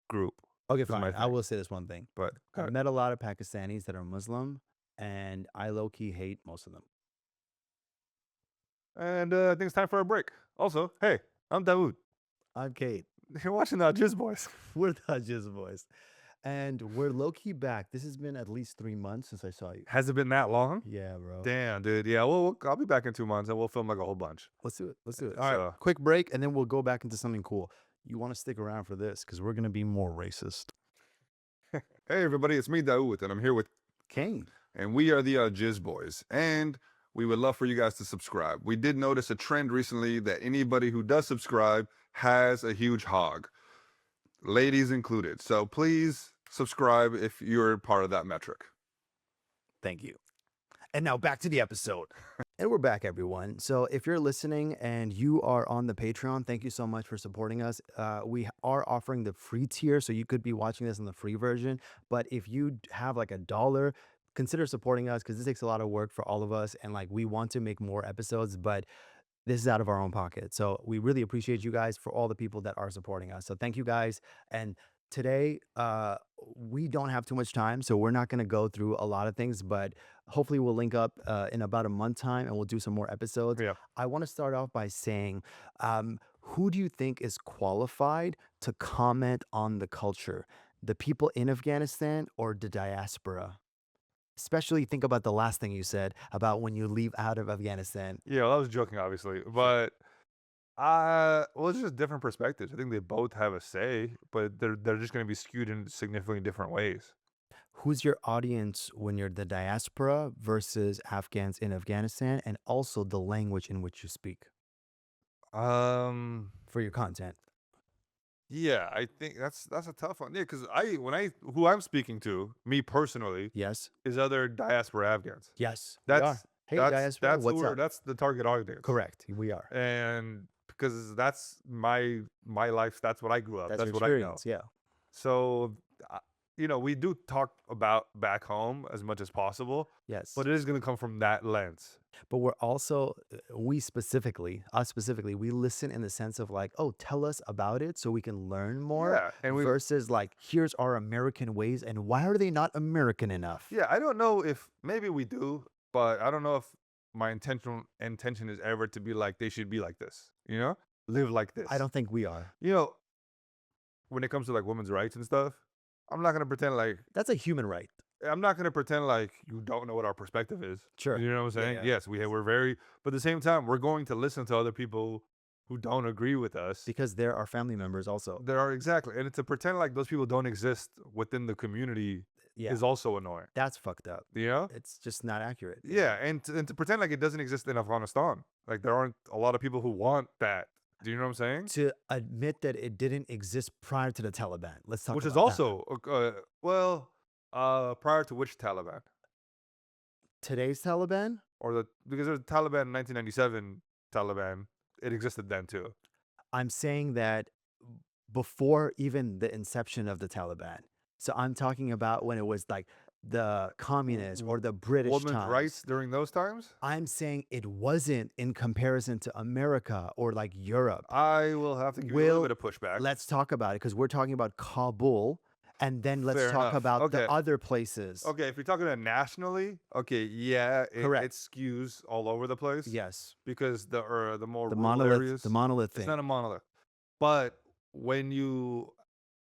group, Okay, is my fine. I thing. will say this one thing. but I've met a lot of Pakistanis that are Muslim, and I low-key hate most of them. and I think it's time for a break. Also, hey, I'm Dawood. I'm Kate. You're watching the AwJiz Boys. We're the AwJiz Boys. And we're low-key back. This has been at least 3 months since I saw you. Has it been that long? Yeah, bro. Damn, dude. Yeah, well, I'll be back in 2 months and we'll film like a whole bunch. Let's do it. Let's do it. All right, So- quick break, and then we'll go back into something cool. You want to stick around for this because we're going to be more racist. Hey, everybody, it's me, Dawood, and I'm here with, Kane. and we are the AwJiz Boys. And we would love for you guys to subscribe. We did notice a trend recently that anybody who does subscribe has a huge hog, ladies included. So please subscribe if you're part of that metric. Thank you. And now back to the episode. And we're back, everyone. So if you're listening and you are on the Patreon, thank you so much for supporting us. We are offering the free tier, so you could be watching this in the free version. But if you have like $1, consider supporting us because this takes a lot of work for all of us. And like we want to make more episodes, but this is out of our own pocket. So we really appreciate you guys for all the people that are supporting us. So thank you guys. And Today, we don't have too much time, so we're not going to go through a lot of things, but hopefully we'll link up in about a month time and we'll do some more episodes. Yeah. I want to start off by saying, who do you think is qualified to comment on the culture? The people in Afghanistan or the diaspora? Especially think about the last thing you said about when you leave out of Afghanistan. Yeah, well, I was joking, obviously, but well, it's just different perspectives. I think they both have a say, but they're just going to be skewed in significantly different ways. Who's your audience when you're the diaspora versus Afghans in Afghanistan, and also the language in which you speak Um, for your content? yeah, I think that's a tough one. Yeah, because who I'm speaking to, me personally, Yes. is other diaspora Afghans. Yes. We are. That's Hey, that's diaspora, that's what's up? that's the target audience. Correct. We are. And because that's my life, that's what I grew up. That's That's your what I know. experience. Yeah. So, we do talk about back home as much as possible, Yes. but it is going to come from that lens. But we're also, us specifically, we listen in the sense of like, oh, tell us about it so we can learn more Yeah, and versus like, here's our American ways and why are they not American enough? yeah, I don't know if maybe we do, but I don't know if my intention is ever to be like they should be like this, live like this. I don't think we are. When it comes to like women's rights and stuff, I'm not gonna pretend like That's a human right. I'm not gonna pretend like you don't know what our perspective is. Sure. You know what I'm Yeah, saying? yeah. Yes, we're very, but at the same time, we're going to listen to other people who don't agree with us. Because they're our family members also. There are exactly, and to pretend like those people don't exist within the community Yeah. is also annoying. That's fucked up. It's just not accurate. Yeah, and to pretend like it doesn't exist in Afghanistan, like there aren't a lot of people who want that. Do you know what I'm saying? To admit that it didn't exist prior to the Taliban. Let's talk Which about is also prior to which Taliban today's Taliban. because there's Taliban in 1997 Taliban. It existed then too. I'm saying that before even the inception of the Taliban. So I'm talking about when it was like the communists or the British Women's times. rights during those times. I'm saying it wasn't in comparison to America or like Europe. I will have to give you a little bit of pushback. Let's talk about it because we're talking about Kabul, and then let's Fair talk enough. about the Okay. other places. Okay, if you're talking about nationally, okay, yeah, it Correct. skews all over the place. Yes, Because the more the rural monolith, areas, the monolith it's thing. not a monolith. But when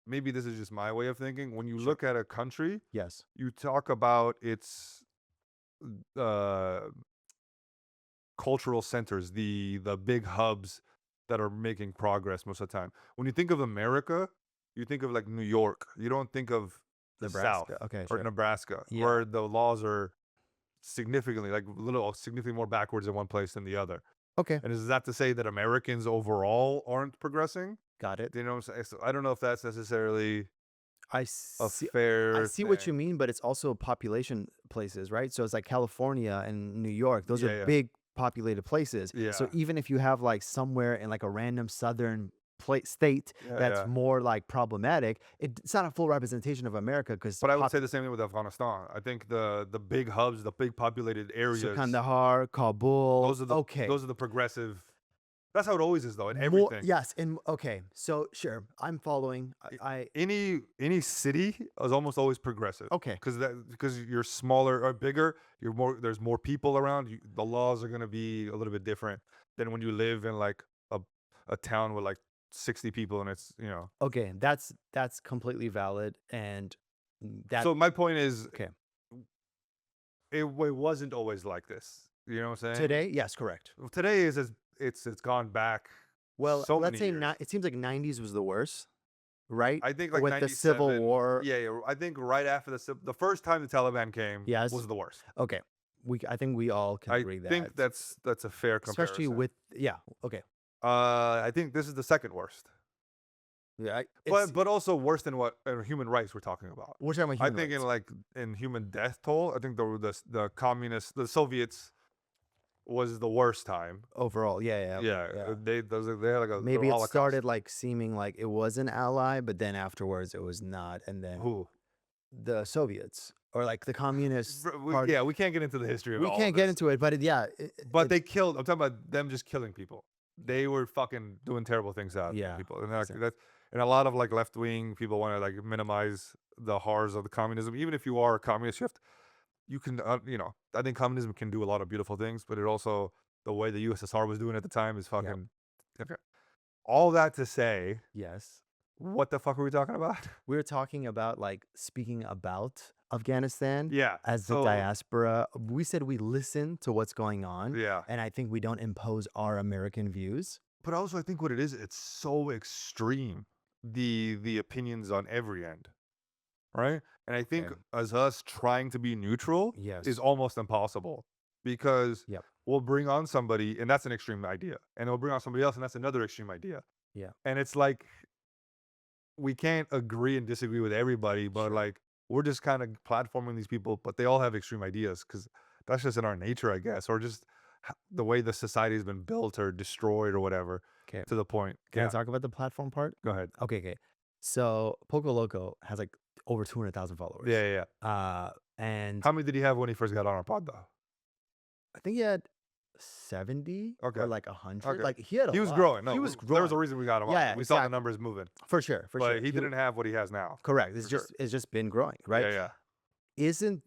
maybe this is just my way of thinking. When you Sure. look at a country, Yes, you talk about its cultural centers, the big hubs that are making progress most of the time. When you think of America, you think of like New York. You don't think of the South Nebraska. Okay, or sure. Nebraska, Yeah. where the laws are significantly more backwards in one place than the other. Okay, And is that to say that Americans overall aren't progressing? got it. Do you know what I'm saying? So I don't know if that's necessarily I a see. fair I see what you thing. mean, but it's also population places, right? So it's like California and New York. Those Yeah, are yeah. big populated places. So Yeah. even if you have like somewhere in like a random southern state Yeah, that's yeah. more like problematic, it's not a full representation of America because But I would say the same thing with Afghanistan. I think the big hubs, the big populated areas, so Kandahar, Kabul. those are the okay. those are the progressive. That's how it always is, though, in More- everything. yes, and okay. So sure, I'm following. I Any city is almost always progressive. okay. Because you're smaller or bigger, there's more people around. The laws are gonna be a little bit different than when you live in like a town with like 60 people and it's Okay, that's completely valid, and that So my point is, okay. it wasn't always like this. You know what I'm saying? Today, yes, correct. Today it's gone back. Well, so let's many say years. it seems like 90s was the worst, right? I think like with the Civil 97 War. Yeah. I think right after the first time the Taliban came, Yes. was the worst. Okay, I think we all can I agree that. think that's a fair comparison. especially with okay. I think this is the second worst, Yeah, but also worse than what human rights we're talking about. we're talking about I human think rights. in human death toll, I think the communists, the Soviets, was the worst time. overall, yeah. They had like a Maybe little it Holocaust. started like seeming like it was an ally, but then afterwards it was not, and then Who? the Soviets or like the communists. party- Yeah, we can't get into the history of we all can't of get this. into it, but But they killed. I'm talking about them just killing people. They were fucking doing terrible things out Yeah, to people, and And a lot of like left wing people want to like minimize the horrors of the communism. Even if you are a communist, you can I think communism can do a lot of beautiful things, but it also the way the USSR was doing at the time is fucking. Okay. All that to say, Yes. what the fuck were we talking about? We were talking about like speaking about Afghanistan Yeah. as the diaspora. We said we listen to what's going on. Yeah. And I think we don't impose our American views. But also I think what it is, it's so extreme. The opinions on every end. Right? And I think as us trying to be neutral is almost impossible because we'll bring on somebody and that's an extreme idea. And we'll bring on somebody else and that's another extreme idea. Yeah. And it's like we can't agree and disagree with everybody, but like we're just kind of platforming these people, but they all have extreme ideas because that's just in our nature, I guess, or just the way the society has been built or destroyed or whatever. Okay. To the point. Can I talk about the platform part? Go ahead. Okay. So Poco Loco has like over 200,000 followers. Yeah. And how many did he have when he first got on our pod though? I think he had 70 or like 100. Okay. Like he was growing. No, he was growing. There was a reason we got him on. We saw the exactly. numbers moving. For sure. But he didn't have what he has now. Correct. It's just been growing, right? Yeah.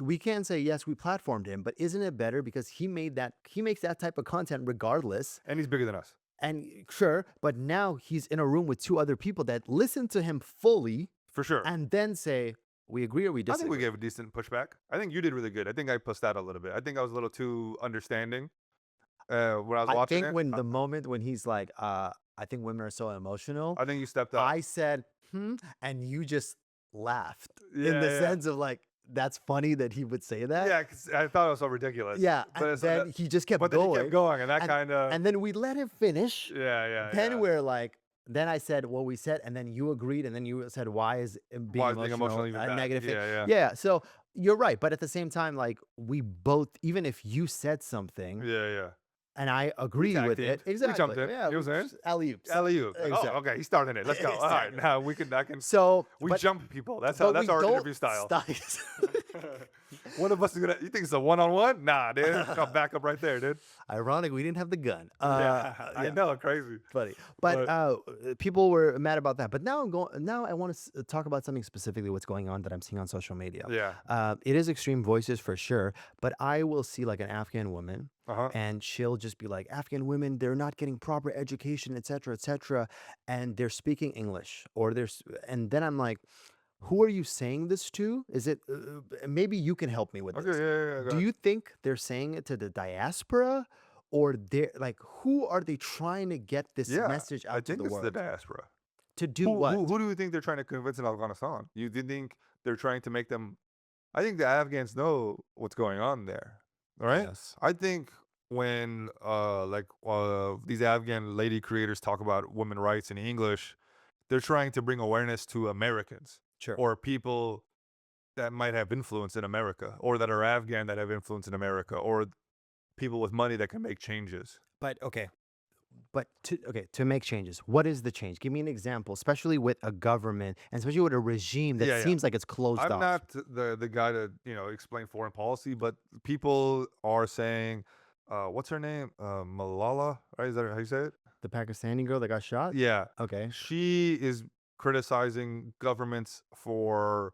We can say yes, we platformed him, but isn't it better because he makes that type of content regardless, and he's bigger than us. And sure, but now he's in a room with 2 other people that listen to him fully, for sure, and then say we agree or we disagree. I think we gave a decent pushback. I think you did really good. I think I pushed out a little bit. I think I was a little too understanding when I was watching it. The moment when he's like, I think women are so emotional. I think you stepped up. I said, and you just laughed in the sense of like, that's funny that he would say that. Yeah, because I thought it was so ridiculous. Yeah, but then he just kept going. Then he kept going, and that kind of. And then we let him finish. Yeah. Then we're like, then I said what we said, and then you agreed, and then you said, why is being emotional a negative thing? Yeah. So you're right, but at the same time, like we both, even if you said something. Yeah. And I agree with it. Exactly. We jumped in. Yeah, you know alley-oops. Alley-oop. Exactly. Oh, okay. He's starting it. Let's go. Exactly. All right. Now I can. So we jump people. That's our interview style. One of us is gonna. You think it's a one-on-one? Nah, dude. I'll back up right there, dude. Ironic, we didn't have the gun. I know, crazy. Funny. But people were mad about that. But now I want to talk about something specifically what's going on that I'm seeing on social media. Yeah. It is extreme voices for sure, but I will see like an Afghan woman and she'll just be like, Afghan women, they're not getting proper education, etc., and they're speaking English and then I'm like, who are you saying this to? Is it maybe you can help me with this? Yeah. Do you think they're saying it to the diaspora, or they're like, who are they trying to get this message out to the world? I think it's the diaspora. To do what? Who do you think they're trying to convince in Afghanistan? You think they're trying to make them? I think the Afghans know what's going on there, right? Yes. I think when these Afghan lady creators talk about women rights in English, they're trying to bring awareness to Americans. Sure. Or people that might have influence in America, or that are Afghan that have influence in America, or people with money that can make changes. But to make changes, what is the change? Give me an example, especially with a government and especially with a regime that seems like it's closed off. I'm not the guy to explain foreign policy, but people are saying, what's her name? Malala, right? Is that how you say it? The Pakistani girl that got shot? Yeah. Okay. She is criticizing governments for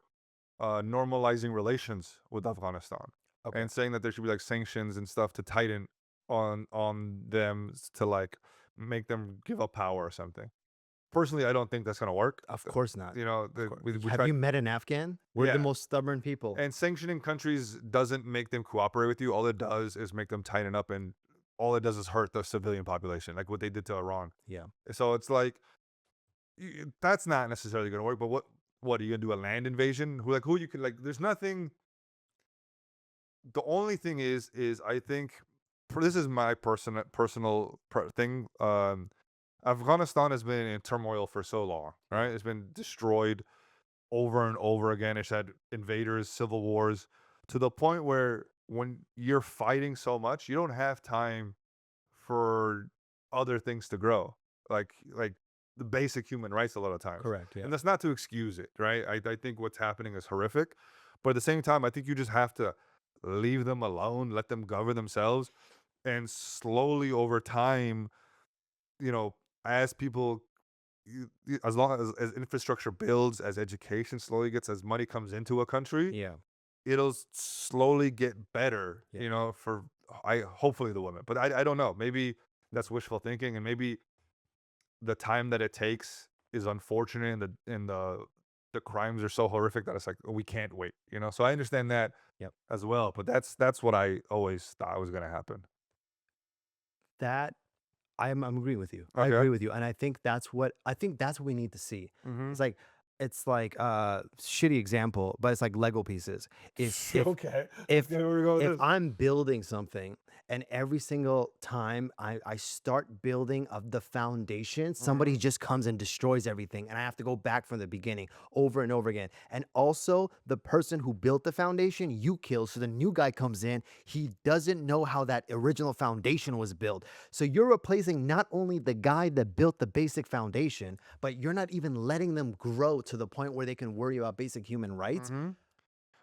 normalizing relations with Afghanistan, and saying that there should be like sanctions and stuff to tighten on them to like make them give up power or something. Personally, I don't think that's gonna work. Of course not. Have you met an Afghan? We're the most stubborn people. And sanctioning countries doesn't make them cooperate with you. All it does is make them tighten up, and all it does is hurt the civilian population, like what they did to Iran. Yeah. So it's like, that's not necessarily going to work. But what are you going to do? A land invasion? Who you can there's nothing. The only thing is I think this is my personal thing. Afghanistan has been in turmoil for so long, right? It's been destroyed over and over again. It's had invaders, civil wars, to the point where when you're fighting so much, you don't have time for other things to grow, like the basic human rights a lot of times. Correct. Yeah. And that's not to excuse it, right? I think what's happening is horrific, but at the same time, I think you just have to leave them alone, let them govern themselves, and slowly over time, as people as long as infrastructure builds, as education slowly gets, as money comes into a country, Yeah. it'll slowly get better, Yeah. for hopefully the women. But I don't know. Maybe that's wishful thinking, and maybe the time that it takes is unfortunate, and the crimes are so horrific that it's like we can't wait, So I understand that Yep. as well. But that's what I always thought was gonna happen. That I'm agreeing with you. I Okay. agree with you, and I think that's what we need to see. Mm-hmm. It's like shitty example, but it's like Lego pieces. Okay. If There we go with if this. I'm building something and every single time I start building of the foundation, somebody just comes and destroys everything, and I have to go back from the beginning over and over again. And also, the person who built the foundation, you kill. So the new guy comes in, he doesn't know how that original foundation was built. So you're replacing not only the guy that built the basic foundation, but you're not even letting them grow to the point where they can worry about basic human rights. But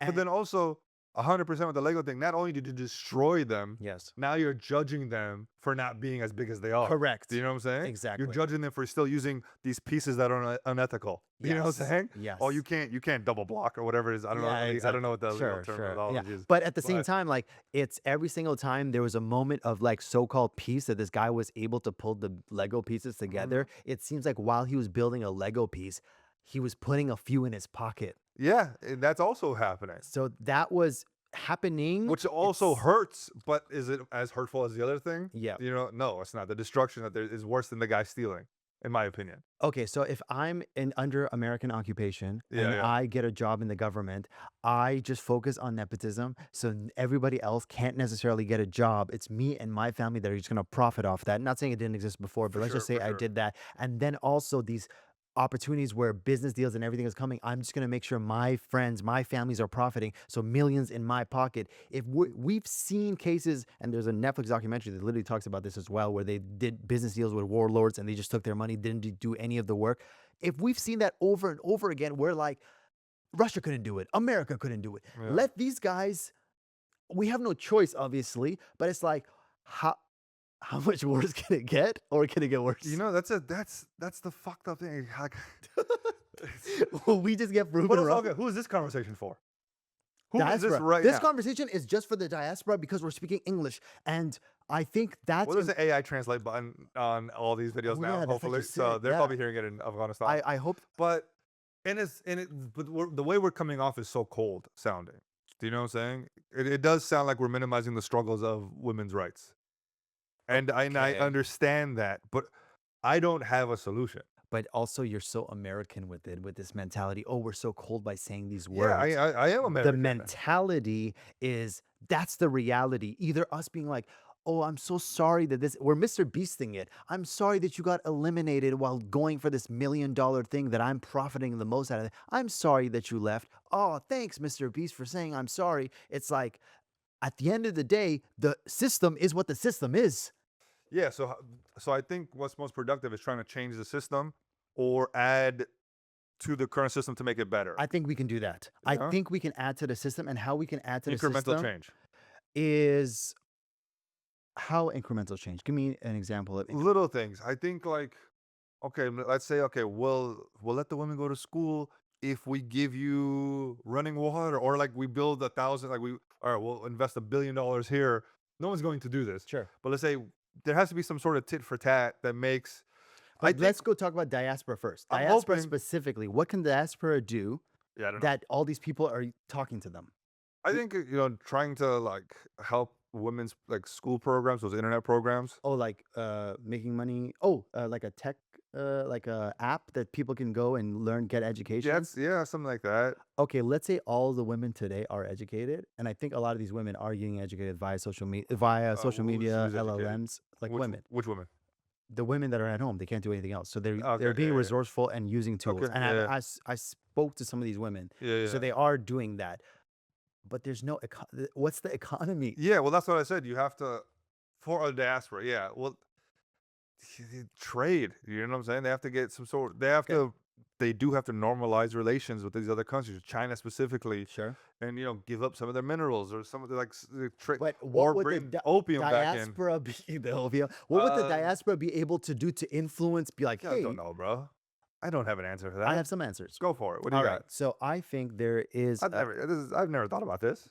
And- then also 100% with the Lego thing, not only did you destroy them, Yes. now you're judging them for not being as big as they are. Correct. Do you know what I'm saying? Exactly. You're judging them for still using these pieces that are unethical. Do you know what I'm Yes. saying? Yes. Oh, you can't double block or whatever it is. I don't know. I don't know what the legal terminology is. But at the same But- time, like it's every single time there was a moment of like so-called peace that this guy was able to pull the Lego pieces together. It seems like while he was building a Lego piece, he was putting a few in his pocket. Yeah, and that's also happening. So that was happening. Which also It's- hurts, but is it as hurtful as the other thing? Yeah. No, it's not. The destruction that there is worse than the guy stealing, in my opinion. Okay, so if I'm under American occupation and Yeah. I get a job in the government, I just focus on nepotism. So everybody else can't necessarily get a job. It's me and my family that are just going to profit off that. Not saying it didn't exist before, but For let's just sure, say for I sure. did that. And then also these opportunities where business deals and everything is coming, I'm just going to make sure my friends, my families are profiting. So millions in my pocket. If we've seen cases, and there's a Netflix documentary that literally talks about this as well, where they did business deals with warlords and they just took their money, didn't do any of the work. If we've seen that over and over again, we're like, Russia couldn't do it. America couldn't do it. Yeah. Let these guys, we have no choice, obviously, but it's like, how much worse can it get, or can it get worse? That's the fucked up thing. We just get proven wrong. Okay, who is this conversation for? Who is this Diaspora. right This now? conversation is just for the diaspora because we're speaking English, and I think that's Well, there's an AI translate button on all these videos Oh, now, yeah, that's hopefully. actually So sick, they're yeah. probably hearing it in Afghanistan. I hope. But the way we're coming off is so cold sounding. Do you know what I'm saying? It does sound like we're minimizing the struggles of women's rights. And I Okay. understand that, but I don't have a solution. But also, you're so American with it, with this mentality. Oh, we're so cold by saying these Yeah, words. I am American. The mentality is that's the reality. Either us being like, oh, I'm so sorry that we're Mr. Beasting it. I'm sorry that you got eliminated while going for this $1 million thing that I'm profiting the most out of. I'm sorry that you left. Oh, thanks, Mr. Beast, for saying I'm sorry. It's like, at the end of the day, the system is what the system is. Yeah, so I think what's most productive is trying to change the system or add to the current system to make it better. I think we can do that. Yeah. I think we can add to the system, and how we can add to the Incremental system change. is how incremental change. Give me an example of Little things. I think okay, let's say we'll let the women go to school if we give you running water, or like we build 1,000, all right, we'll invest $1 billion here. No one's going to do this. Sure. But let's say there has to be some sort of tit for tat that makes. But let's go talk about diaspora first. I'm Diaspora hoping- specifically. What can diaspora do Yeah, I don't know. that all these people are talking to them? I think trying to help women's school programs, those internet programs. Oh, like making money. Oh, like a tech, like a app that people can go and learn, get education. Yeah, something like that. Okay, let's say all the women today are educated, and I think a lot of these women are getting educated via social media, who's educated? LLMs, like women. Which women? The women that are at home, they can't do anything else, so they're Okay, being yeah, yeah. resourceful and using tools. Okay, And yeah. I spoke to some of these women, Yeah. so they are doing that, but there's no what's the economy? Yeah, well, that's what I said. You have to, for a diaspora. Yeah, well, trade. You know what I'm saying? They have to get some sort. They do have to normalize relations with these other countries, China specifically, Sure. and give up some of their minerals or some of the trade, But or what would bring the opium back in. diaspora be? The opium. What would the Uh, diaspora be able to do to influence? Be like, Yeah, hey, I don't know, bro. I don't have an answer for that. I have some answers. Go for it. What do All you right. So I think there is. I've never thought about this.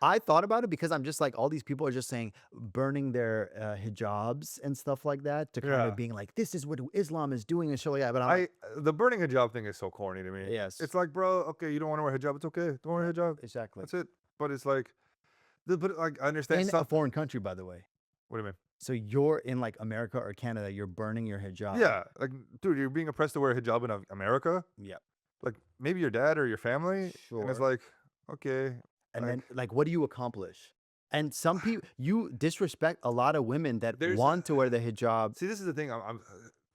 I thought about it because I'm just like, all these people are just saying burning their hijabs and stuff like that to kind Yeah. of being like, this is what Islam is doing and shit like that. But I'm like, The burning hijab thing is so corny to me. yes, It's like, bro, okay, you don't want to wear hijab, it's okay. Don't wear hijab. exactly. That's it. But it's like, but like I understand In some. a foreign country, by the way. What do you mean? So you're in like America or Canada, you're burning your hijab. Yeah, like, dude, you're being oppressed to wear a hijab in America. Yep. Like maybe your dad or your family. And it's Sure. like, okay. And like, then like, what do you accomplish? And some people, you disrespect a lot of women that There's- want to wear the hijab. see, this is the thing.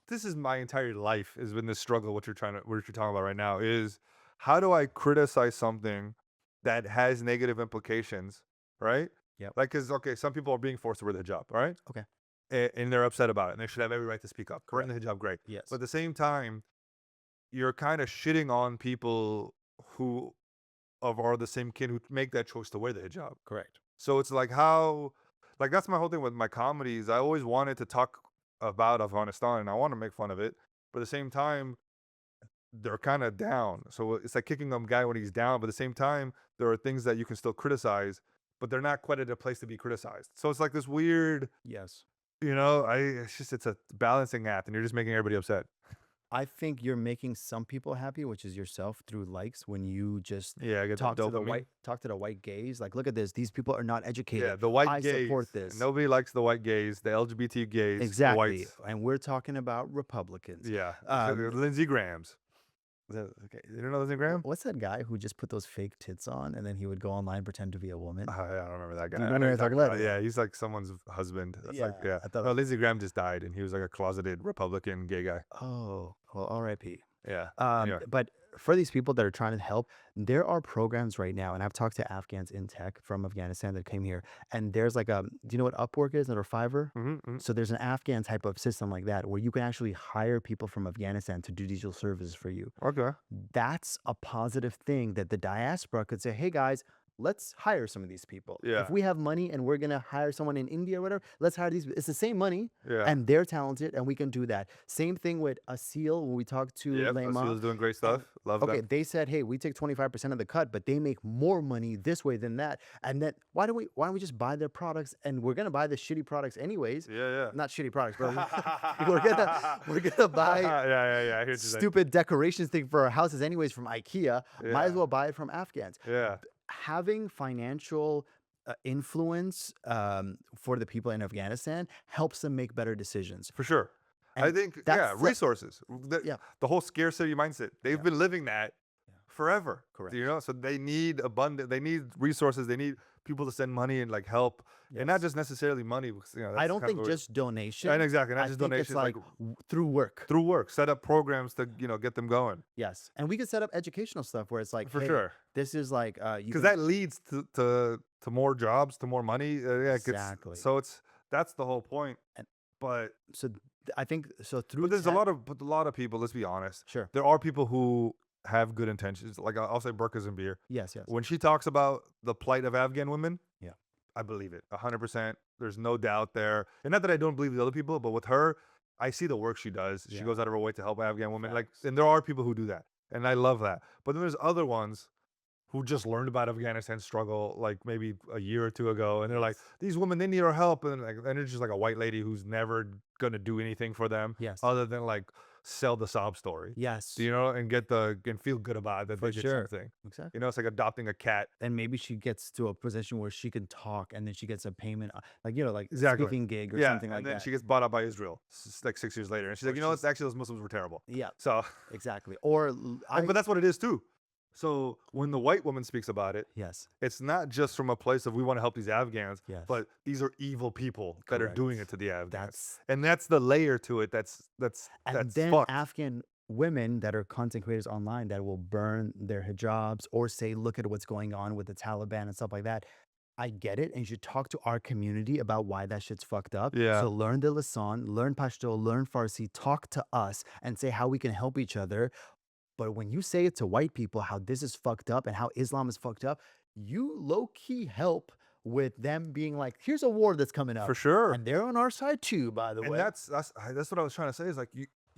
This is my entire life has been this struggle. What you're talking about right now is how do I criticize something that has negative implications, right? Yep. Like, cause okay, some people are being forced to wear the hijab, right? Okay. And they're upset about it, and they should have every right to speak up. Wearing the hijab, great. Yes. But at the same time, you're kind of shitting on people who are the same kin who make that choice to wear the hijab. Correct. So it's like like that's my whole thing with my comedies. I always wanted to talk about Afghanistan and I want to make fun of it, but at the same time, they're kind of down. So it's like kicking a guy when he's down, but at the same time, there are things that you can still criticize, but they're not quite at a place to be criticized. So it's like this weird, Yes. it's a balancing act and you're just making everybody upset. I think you're making some people happy, which is yourself through likes when you just Yeah, I get talk the to the dopamine. white gays. Like, look at this. These people are not educated. Yeah, the white I gays. support this. Nobody likes the white gays, the LGBT gays, the Exactly. whites. And we're talking about Republicans. Yeah. Um, Lindsey Graham's. Is that, okay. You don't know Lindsey Graham? What's that guy who just put those fake tits on and then he would go online pretend to be a woman? I don't remember that guy. Do you I remember know what I'm talking about? Yeah, he's like someone's husband. That's like, Yeah, yeah. I thought- No, Lindsey Graham just died, and he was like a closeted Republican gay guy. Oh, well, R.I.P. Yeah. Anyway. But for these people that are trying to help, there are programs right now, and I've talked to Afghans in tech from Afghanistan that came here, and there's like do you know what Upwork is or Fiverr? So there's an Afghan type of system like that where you can actually hire people from Afghanistan to do digital services for you. Okay. That's a positive thing that the diaspora could say, hey guys, let's hire some of these people. Yeah. If we have money and we're going to hire someone in India or whatever, let's hire these. It's the same money Yeah. and they're talented and we can do that. Same thing with Asil when we talked to Yep. Lema. Asil's doing great stuff. Love Okay, that. they said, hey, we take 25% of the cut, but they make more money this way than that. And then why don't we just buy their products and we're gonna buy the shitty products anyways. Yeah. Not shitty products, bro. we're gonna buy yeah. I hear what you're saying. stupid decorations thing for our houses anyways from IKEA. Might as Yeah. well buy it from Afghans. Yeah. Having financial influence for the people in Afghanistan helps them make better decisions. For sure. I And think, that's the- resources. Yeah. The whole scarcity mindset. They've been living that forever. Correct. You know, so they need they need resources. They need people to send money and like help. And not Yes. just necessarily money. Because, you know, I that's don't kind think of just donation. And exactly, not I just think donations. It's like through work. through work, set up programs to get them going. Yes, and we could set up educational stuff where it's like, For hey, sure. this is like you Because can- that leads to more jobs, to more money. Yeah, Exactly. So that's the whole point. And- But I think so through. but there's tech- a lot of people. Let's be honest. Sure. There are people who have good intentions. Like I'll say Burkas and Beer. Yes. When she talks about the plight of Afghan women, Yeah. I believe it 100%. There's no doubt there. And not that I don't believe the other people, but with her, I see the work she does. She Yeah. goes out of her way to help Afghan women. Like, Facts. and there are people who do that, and I love that. But then there's other ones who just learned about Afghanistan struggle like maybe a year or two ago, and they're like, these women, they need our help, and it's just like a white lady who's never gonna do anything for them, Yes. other than like sell the sob story. Yes. And feel good about it that For they did sure. something. Exactly. It's like adopting a cat. And maybe she gets to a position where she can talk, and then she gets a payment, like like Exactly. speaking gig or Yeah, something like and then that. she gets bought out by Israel like 6 years later, and she's Or like, you know what? she's- Actually, those Muslims were terrible. Yeah. So, Exactly. Or but that's what it is too. So when the white woman speaks about it, yes. it's not just from a place of we want to help these Afghans, Yes. but these are evil people that are doing it Correct. to the Afghans. That's And that's the layer to it. That's and then fucked. Afghan women that are content creators online that will burn their hijabs or say, look at what's going on with the Taliban and stuff like that. I get it. And you should talk to our community about why that shit's fucked up. Yeah. So learn the Lisan, learn Pashto, learn Farsi, talk to us and say how we can help each other. But when you say it to white people, how this is fucked up and how Islam is fucked up, you low-key help with them being like, here's a war that's coming up. For sure. And they're on our side too, by the And way. that's what I was trying to say is like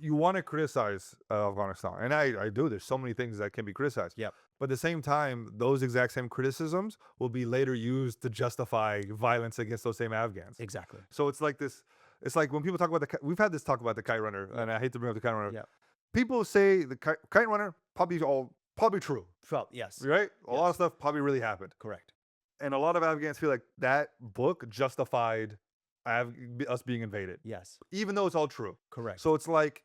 you want to criticize Afghanistan, and I do. There's so many things that can be criticized. Yep. But at the same time, those exact same criticisms will be later used to justify violence against those same Afghans. Exactly. So it's like this. It's like when people talk about we've had this talk about the kite runner, and I hate to bring up the kite runner. Yeah. People say the kite runner probably true, Yes. right? A lot Yes. of stuff probably really happened, Correct. and a lot of Afghans feel like that book justified us being invaded, Yes. even though it's all true. Correct. So it's like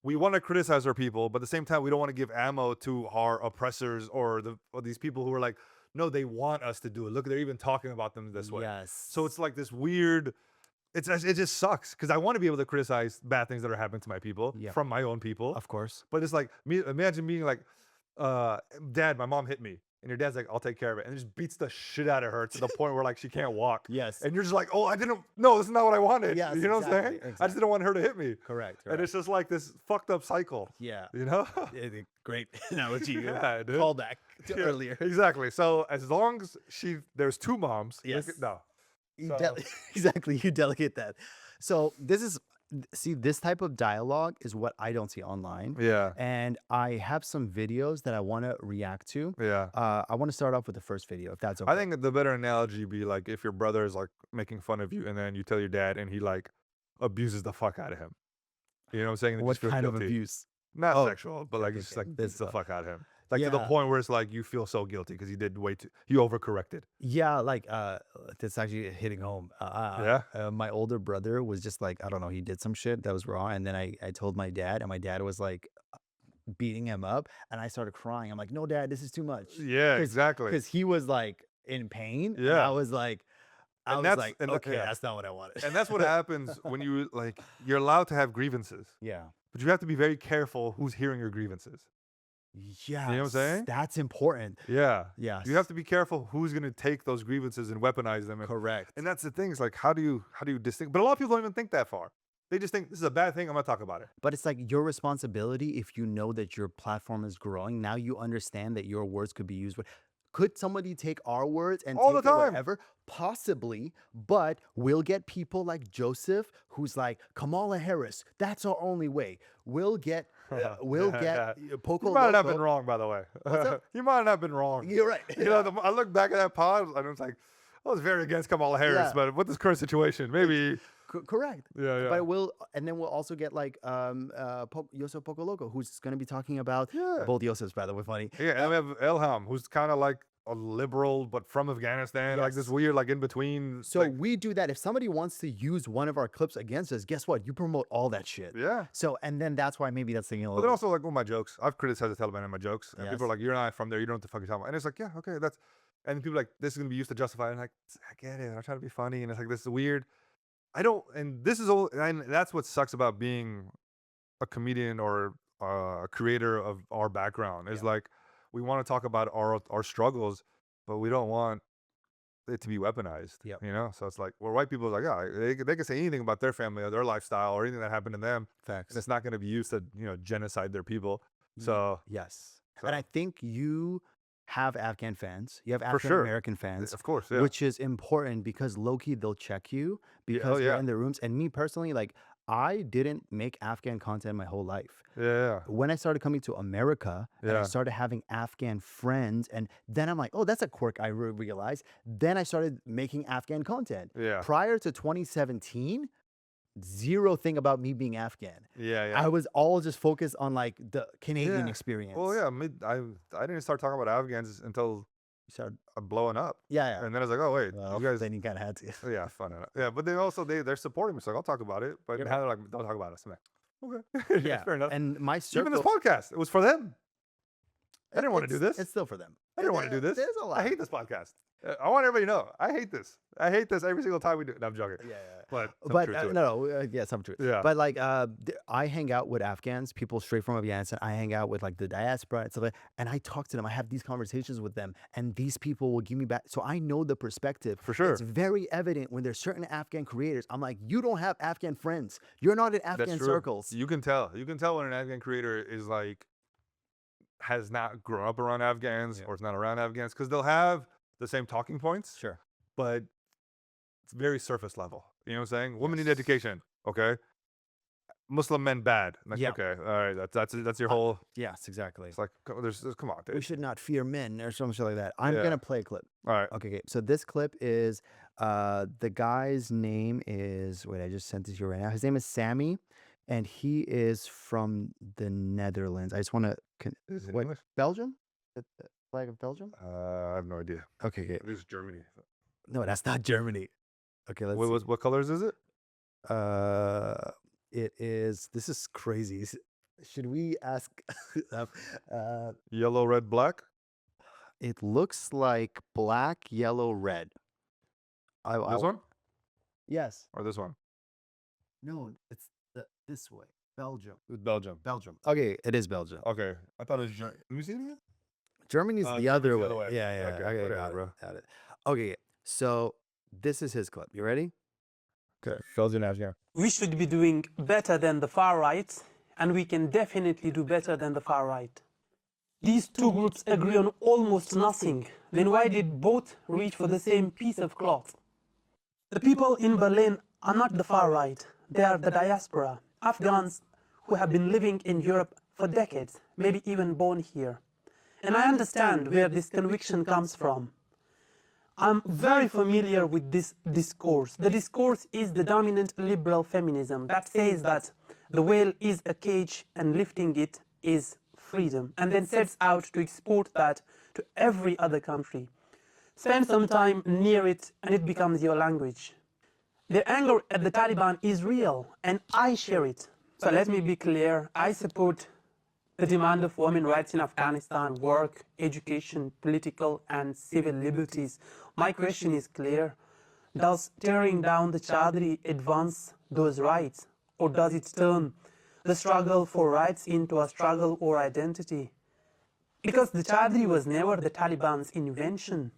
we want to criticize our people, but at the same time, we don't want to give ammo to our oppressors or these people who are like, no, they want us to do it. Look, they're even talking about them this way. Yes. So it's like this weird. It just sucks because I want to be able to criticize bad things that are happening to my people from my own people. Of course. But it's like imagine being like, Dad, my mom hit me. And your dad's like, I'll take care of it. And just beats the shit out of her to the point where like she can't walk. Yes. And you're just like, oh, no, this is not what I wanted. Yes, you know what I'm saying? exactly. I just didn't want her to hit me. Correct. And it's just like this fucked up cycle. Yeah. You know? Great analogy. Yeah, dude. Call back to Yeah, earlier. Exactly. So as long as there's two moms. Yes. No. You So- exactly. You delegate that. So this type of dialogue is what I don't see online. Yeah. And I have some videos that I want to react to. Yeah. I want to start off with the first video, if that's okay. I think the better analogy would be like if your brother is like making fun of you and then you tell your dad and he like abuses the fuck out of him. You know what I'm saying? And What just feels kind of guilty. abuse? Not Oh, sexual, but like okay, just okay. like This beats the stuff. fuck out of him. Like to the Yeah. point where it's like you feel so guilty because he did he overcorrected. Yeah, like that's actually hitting home. My older brother was just like, I don't know, he did some shit that was wrong, and then I told my dad, and my dad was like beating him up, and I started crying. I'm like, no, Dad, this is too much. Yeah, exactly. Because he was like in pain. And Yeah. I was like, And okay, yeah. that's not what I wanted. And that's what happens when you're allowed to have grievances, Yeah. but you have to be very careful who's hearing your grievances. Yeah. what I'm saying? That's important. Yeah. Yes. You have to be careful who's going to take those grievances and weaponize them. Correct. And that's the thing. It's like, how do you distinct? But a lot of people don't even think that far. They just think this is a bad thing. I'm going to talk about it. But it's like your responsibility if you know that your platform is growing. Now you understand that your words could be used. Could somebody take our words and All take the it time. whatever? Possibly, but we'll get people like Joseph, who's like Kamala Harris. That's our only way. We'll get Poco You might not have been Loco. wrong, by the way. What's up? You might not have been wrong. You're right. You know, I look back at that pod and it's like, I was very against Kamala Harris, Yeah. but with this current situation, maybe. Correct. Yeah. But then we'll also get like Yosef Poco Loco, who's going to be talking about Yeah. both Yosefs, by the way, funny. Yeah, and we have Elham, who's kind of like a liberal, but from Afghanistan, like this Yes. weird, like in between. So like, we do that. If somebody wants to use one of our clips against us, guess what? You promote all that shit. yeah. So, and then that's why maybe that's thinking a But little. then also like with my jokes, I've criticized the Taliban in my jokes, and people are Yes. like, "You're not from there. You don't know what the fuck you're talking about." And it's like, yeah, okay, that's. And then people are like, this is gonna be used to justify it. And like, I get it. I'm trying to be funny, and it's like this is weird. I don't. And this is all. And that's what sucks about being a comedian or a creator of our background is like we want to talk about our struggles, but we don't want it to be weaponized. Yep. You know, so it's like where white people are like, yeah, they can say anything about their family or their lifestyle or anything that happened to them, Facts. and it's not going to be used to genocide their people. So Yes. So- And I think you have Afghan fans. You have For Afghan sure. American fans. of course, yeah. Which is important because low-key they'll check you because you're yeah. in the rooms. And me personally, like I didn't make Afghan content my whole life. yeah. When I started coming to America and I Yeah. started having Afghan friends, and then I'm like, oh, that's a quirk I realized. Then I started making Afghan content. Yeah. Prior to 2017, zero thing about me being Afghan. Yeah. I was all just focused on like the Canadian Yeah. experience. Well, yeah. I didn't start talking about Afghans until You started, blowing up, yeah. and then I was like, oh wait, Well, you guys. then you kind of had to. Yeah, fun enough. Yeah, but they also they're supporting me. So like, I'll talk about it. But Yep. now they're like, don't talk about us. I'm like, okay. Yeah. fair enough. And my Even circle. this podcast, it was for them. I didn't want to do it's- this. It's still for them. I didn't want to do this. There's a lot. I hate this podcast. I want everybody to know. I hate this. I hate this every single time we do it. No, I'm joking. Yeah. But some But truth to it. no, yeah, some truth. Yeah. But like, I hang out with Afghans, people straight from Afghanistan. I hang out with like the diaspora and stuff like, and I talk to them. I have these conversations with them, and these people will give me back. So I know the perspective. For sure. It's very evident when there's certain Afghan creators. I'm like, you don't have Afghan friends. You're not in That's Afghan true. circles. You can tell. You can tell when an Afghan creator is like has not grown up around Afghans or is not around Afghans because they'll have the same talking points, Sure. but it's very surface level. You know what I'm saying? Women need Yes. education. Okay. Muslim men bad. Like, Yeah. okay, all right, that's your whole. Yes, exactly. It's like come on, We dude. should not fear men or some shit like that. I'm Yeah. gonna play a clip. All right. Okay, so this clip is the guy's name is wait, I just sent this to you right now. His name is Sammy, and he is from the Netherlands. I just want to Is it what English? Belgium? The flag of Belgium? I have no idea. Okay, okay. This is Germany. No, that's not Germany. Okay, let's see. What colors is it? It is. This is crazy. Should we ask? Yellow, red, black. It looks like black, yellow, red. This one Yes. or this one? No, it's this way. Belgium. It's Belgium. Belgium. Okay, it is Belgium. Okay, I thought it was Germany. Let me see it again. Germany's the Germany's other the way. other way. Yeah, yeah. Okay, Okay, whatever, got it, bro. got it. Okay, so this is his clip. You ready? Okay, Belgian, Afghan. We should be doing better than the far right, and we can definitely do better than the far right. These two groups agree on almost nothing. Then why did both reach for the same piece of cloth? The people in Berlin are not the far right. They are the diaspora, Afghans who have been living in Europe for decades, maybe even born here. And I understand where this conviction comes from. I'm very familiar with this discourse. The discourse is the dominant liberal feminism that says that the whale is a cage and lifting it is freedom, and then sets out to export that to every other country. Spend some time near it and it becomes your language. Their anger at the Taliban is real, and I share it. So let me be clear, I support the demand of women's rights in Afghanistan, work, education, political and civil liberties. My question is clear. Does tearing down the Chadri advance those rights? Or does it turn the struggle for rights into a struggle or identity? Because the Chadri was never the Taliban's invention.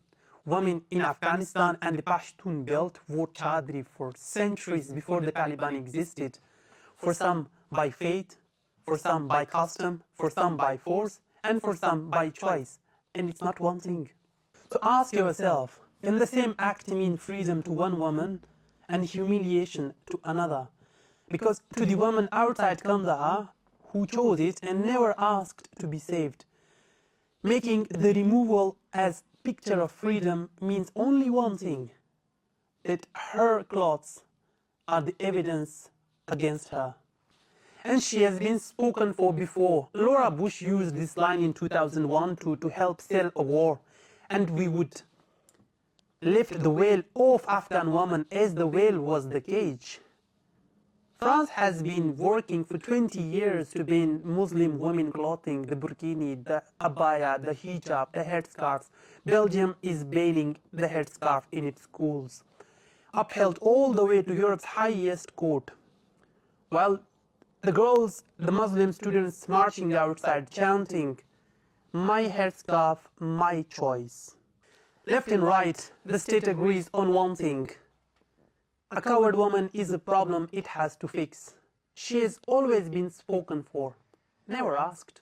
Women in Afghanistan and the Pashtun belt wore Chadri for centuries before the Taliban existed. For some by fate, for some by custom, for some by force, and for some by choice. And it's not one thing. So ask yourself, can the same act mean freedom to one woman and humiliation to another? Because to the woman outside Kandahar, who chose it and never asked to be saved, making the removal as picture of freedom means only one thing, that her clothes are the evidence against her. And she has been spoken for before. Laura Bush used this line in 2001 to help sell a war, and we would lift the veil off Afghan women as the veil was the cage. France has been working for 20 years to ban Muslim women clothing, the burkini, the abaya, the hijab, the headscarves. Belgium is banning the headscarf in its schools, upheld all the way to Europe's highest court. While the girls, the Muslim students marching outside chanting, "My headscarf, my choice." Left and right, the state agrees on one thing. A coward woman is a problem it has to fix. She has always been spoken for, never asked.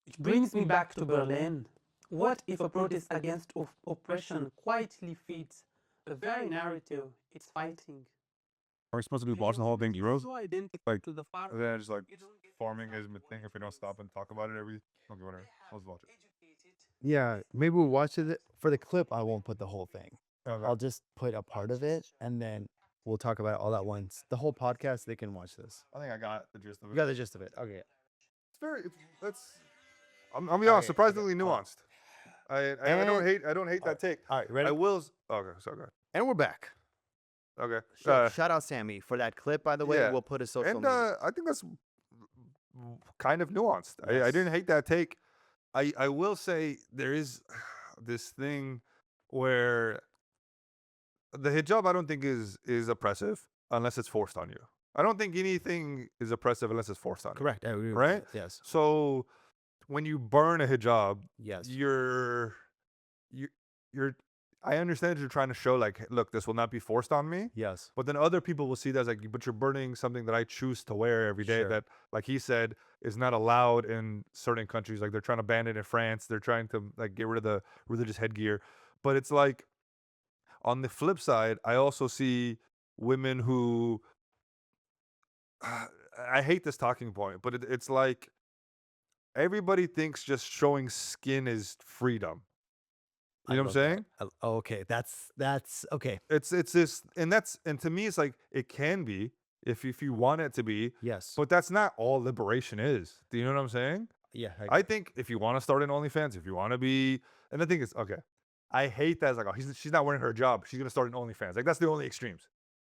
Which brings me back to Berlin. What if a protest against oppression quietly feeds the very narrative it's fighting? Are we supposed to be watching the whole thing, Euros? So identical Like, to the far And then just like farming is my thing. If we don't stop and talk about it, okay, whatever. Let's watch it. Yeah, maybe we'll watch it for the clip. I won't put the whole thing. Okay. I'll just put a part of it, and then we'll talk about it all at once. The whole podcast, they can watch this. I think I got the gist of it. You got the gist of it. Okay. It's very. I'm be honest, Okay, surprisingly okay, nuanced. I don't hate that take. All right, ready? I will. Okay, so good. And we're back. Okay. Shout out Sammy for that clip, by the way. yeah. We'll put his social And media. I think that's kind of nuanced. I Yes. didn't hate that take. I will say there is this thing where the hijab I don't think is oppressive unless it's forced on you. I don't think anything is oppressive unless it's forced on you. Correct. I agree with Right? that. Yes. So when you burn a hijab, Yes. you're I understand that you're trying to show like, look, this will not be forced on me. Yes. But then other people will see that as like, but you're burning something that I choose to wear every day Sure. that, like he said, is not allowed in certain countries. Like they're trying to ban it in France. They're trying to like get rid of the religious headgear. But it's like, on the flip side, I also see women who I hate this talking point, but it's like everybody thinks just showing skin is freedom. You know what I'm saying? Okay, that's okay. It's this, and to me, it's like it can be if you want it to be, Yes. but that's not all liberation is. Do you know what I'm saying? Yeah. I think if you want to start an OnlyFans, if you want to be, and the thing is, okay, I hate that. It's like, oh, she's not wearing her job. She's gonna start an OnlyFans. Like that's the only extremes.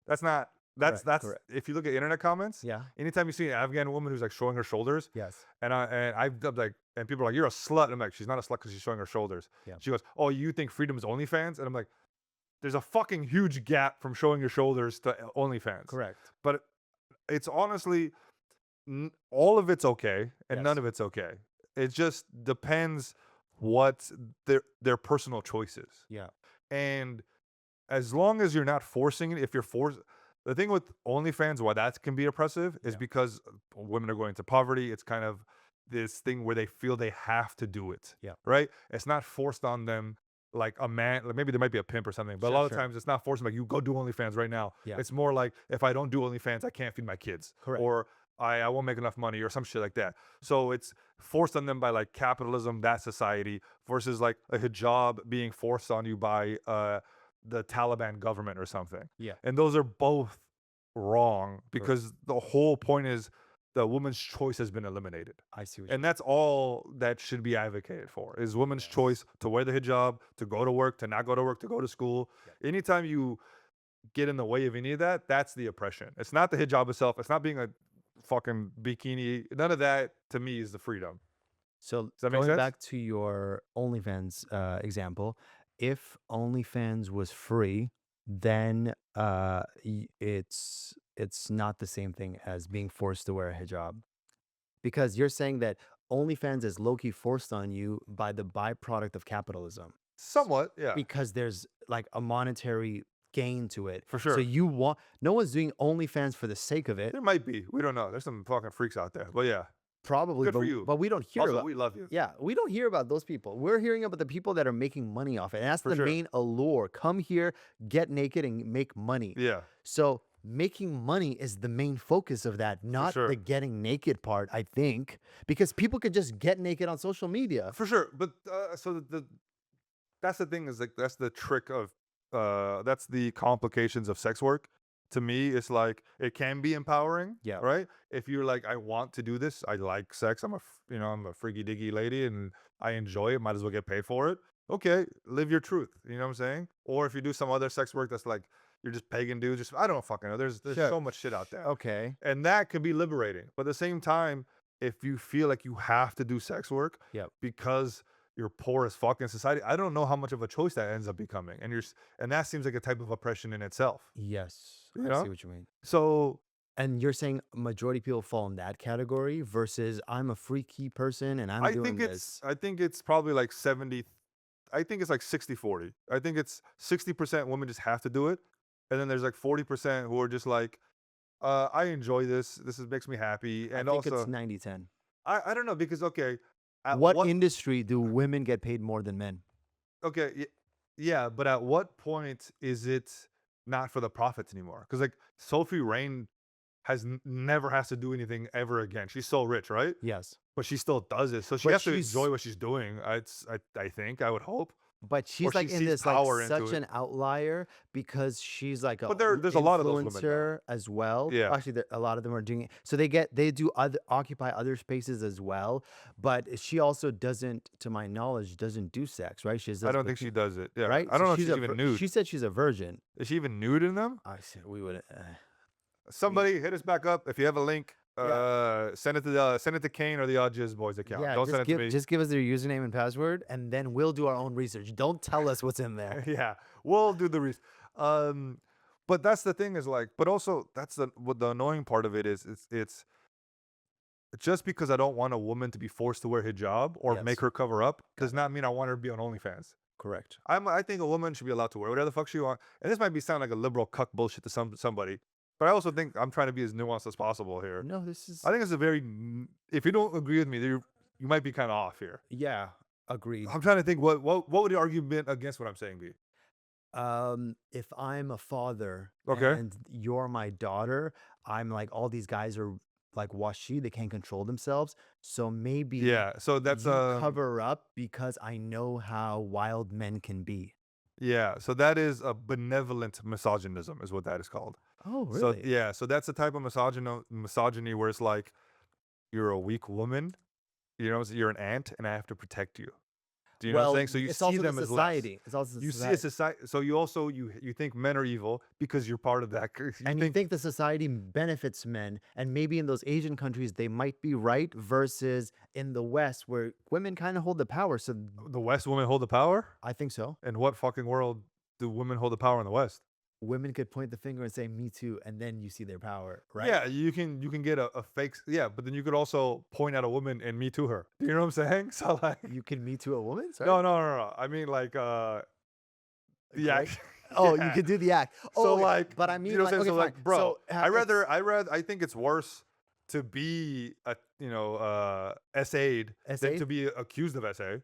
That's not. That's Correct. if you look at internet comments. Yeah. Anytime you see an Afghan woman who's like showing her shoulders, Yes. and I've dubbed like, and people are like, you're a slut. I'm like, she's not a slut because she's showing her shoulders. Yeah. She goes, oh, you think freedom is OnlyFans? And I'm like, there's a fucking huge gap from showing your shoulders to OnlyFans. Correct. But it's honestly, all of it's okay and Yes. none of it's okay. It just depends what their personal choices. Yeah. And as long as you're not forcing it, if you're forced, the thing with OnlyFans, why that can be oppressive is Yeah. because women are going into poverty. It's kind of this thing where they feel they have to do it. Yeah. Right? It's not forced on them like a man. Like maybe there might be a pimp or something, but a lot of times it's not forced. Like you go do OnlyFans right now. Yeah. It's more like if I don't do OnlyFans, I can't feed my kids. Correct. Or I won't make enough money or some shit like that. So it's forced on them by like capitalism, that society, versus like a hijab being forced on you by the Taliban government or something. Yeah. And those are both wrong because the whole point is the woman's choice has been eliminated. I see what And that's all that should be advocated for is women's choice to wear the hijab, to go to work, to not go to work, to go to school. Yeah. Anytime you get in the way of any of that, that's the oppression. It's not the hijab itself. It's not being a fucking bikini. None of that to me is the freedom. So that make going sense? back to your OnlyFans example, if OnlyFans was free, then it's not the same thing as being forced to wear a hijab, because you're saying that OnlyFans is low-key forced on you by the byproduct of capitalism. Somewhat, yeah. Because there's like a monetary gain to it. For sure. So no one's doing OnlyFans for the sake of it. There might be. We don't know. There's some fucking freaks out there. But yeah. Probably, Good for you. but we don't hear Also, about. we love you. Yeah, we don't hear about those people. We're hearing about the people that are making money off it. And that's For the sure. main allure. Come here, get naked, and make money. Yeah. So making money is the main focus of that, not sure. the getting naked part, I think. Because people could just get naked on social media. For sure. But so that's the thing is like that's the trick of that's the complications of sex work. To me, it's like it can be empowering. Yeah. Right. If you're like, I want to do this. I like sex. I'm a freaky diggy lady and I enjoy it. Might as well get paid for it. Okay, live your truth. You know what I'm saying? Or if you do some other sex work that's like you're just pagan dude. Just I don't fucking know. There's Sure. so much shit out there. Okay. And that can be liberating. But at the same time, if you feel like you have to do sex work Yep. because you're poor as fuck in society, I don't know how much of a choice that ends up becoming. And that seems like a type of oppression in itself. Yes. You I know? see what you mean. So And you're saying majority of people fall in that category versus I'm a freaky person and I'm I doing think this. I think it's probably like 70. I think it's like 60-40. I think it's 60% women just have to do it. And then there's like 40% who are just like, I enjoy this. Makes me happy. And I think also it's 90-10. I don't know because okay. At What industry do women get paid more than men? Okay, yeah, but at what point is it not for the profits anymore? Because like Sophie Rain never has to do anything ever again. She's so rich, right? Yes. But she still does it, so she But has to she's- enjoy what she's doing. I think I would hope. But she's she like in sees this power like into such it. an outlier because she's like a But there's a lot of those women, though. influencer as well. Yeah. Actually, a lot of them are doing it. So they do occupy other spaces as well. But she also doesn't, to my knowledge, doesn't do sex, right? I don't think she does it. Yeah, right. I don't So know if she's a even vir- nude. She said she's a virgin. Is she even nude in them? I said we would. Somebody hit us back up if you have a link. Send it to Kane or the AwJiz Boys account. Yeah, Don't send it to me. just give us their username and password, and then we'll do our own research. Don't tell us what's in there. Yeah, we'll do the but that's the thing is like, but also that's what the annoying part of it is. It's just because I don't want a woman to be forced to wear hijab or make Yes. her cover up does not mean I want her to be on OnlyFans. Correct. I think a woman should be allowed to wear whatever the fuck she wants. And this might sound like a liberal cuck bullshit to somebody, but I also think I'm trying to be as nuanced as possible here. No, this is. I think it's a very. If you don't agree with me, you might be kind of off here. Yeah, agreed. I'm trying to think what would the argument against what I'm saying be? If I'm a father Okay. and you're my daughter, I'm like all these guys are like washi, they can't control themselves. So maybe Yeah. So that's you cover up because I know how wild men can be. yeah. So that is a benevolent misogynism, is what that is called. Oh, So really? yeah. So that's the type of misogyny where it's like you're a weak woman, you know, you're an ant, and I have to protect you. Do you know what I'm saying? So you it's see also them the as less. society. It's also the You see society. a society. So you also you think men are evil because you're part of that. You think the society benefits men, and maybe in those Asian countries they might be right, versus in the West where women kind of hold the power. So the West women hold the power? I think so. In what fucking world do women hold the power in the West? Women could point the finger and say "me too," and then you see their power, right? Yeah, you can get a fake but then you could also point at a woman and me to her. Do you know what I'm saying? So like You can "me too" a woman. Sorry. no. I mean like the Correct? act. Oh, Yeah. you could do the act. So Oh, like, but I mean, you know what I'm like, saying? okay, So fine. like, bro, So, I think it's worse to be essayed than Essayed? to be accused of essay,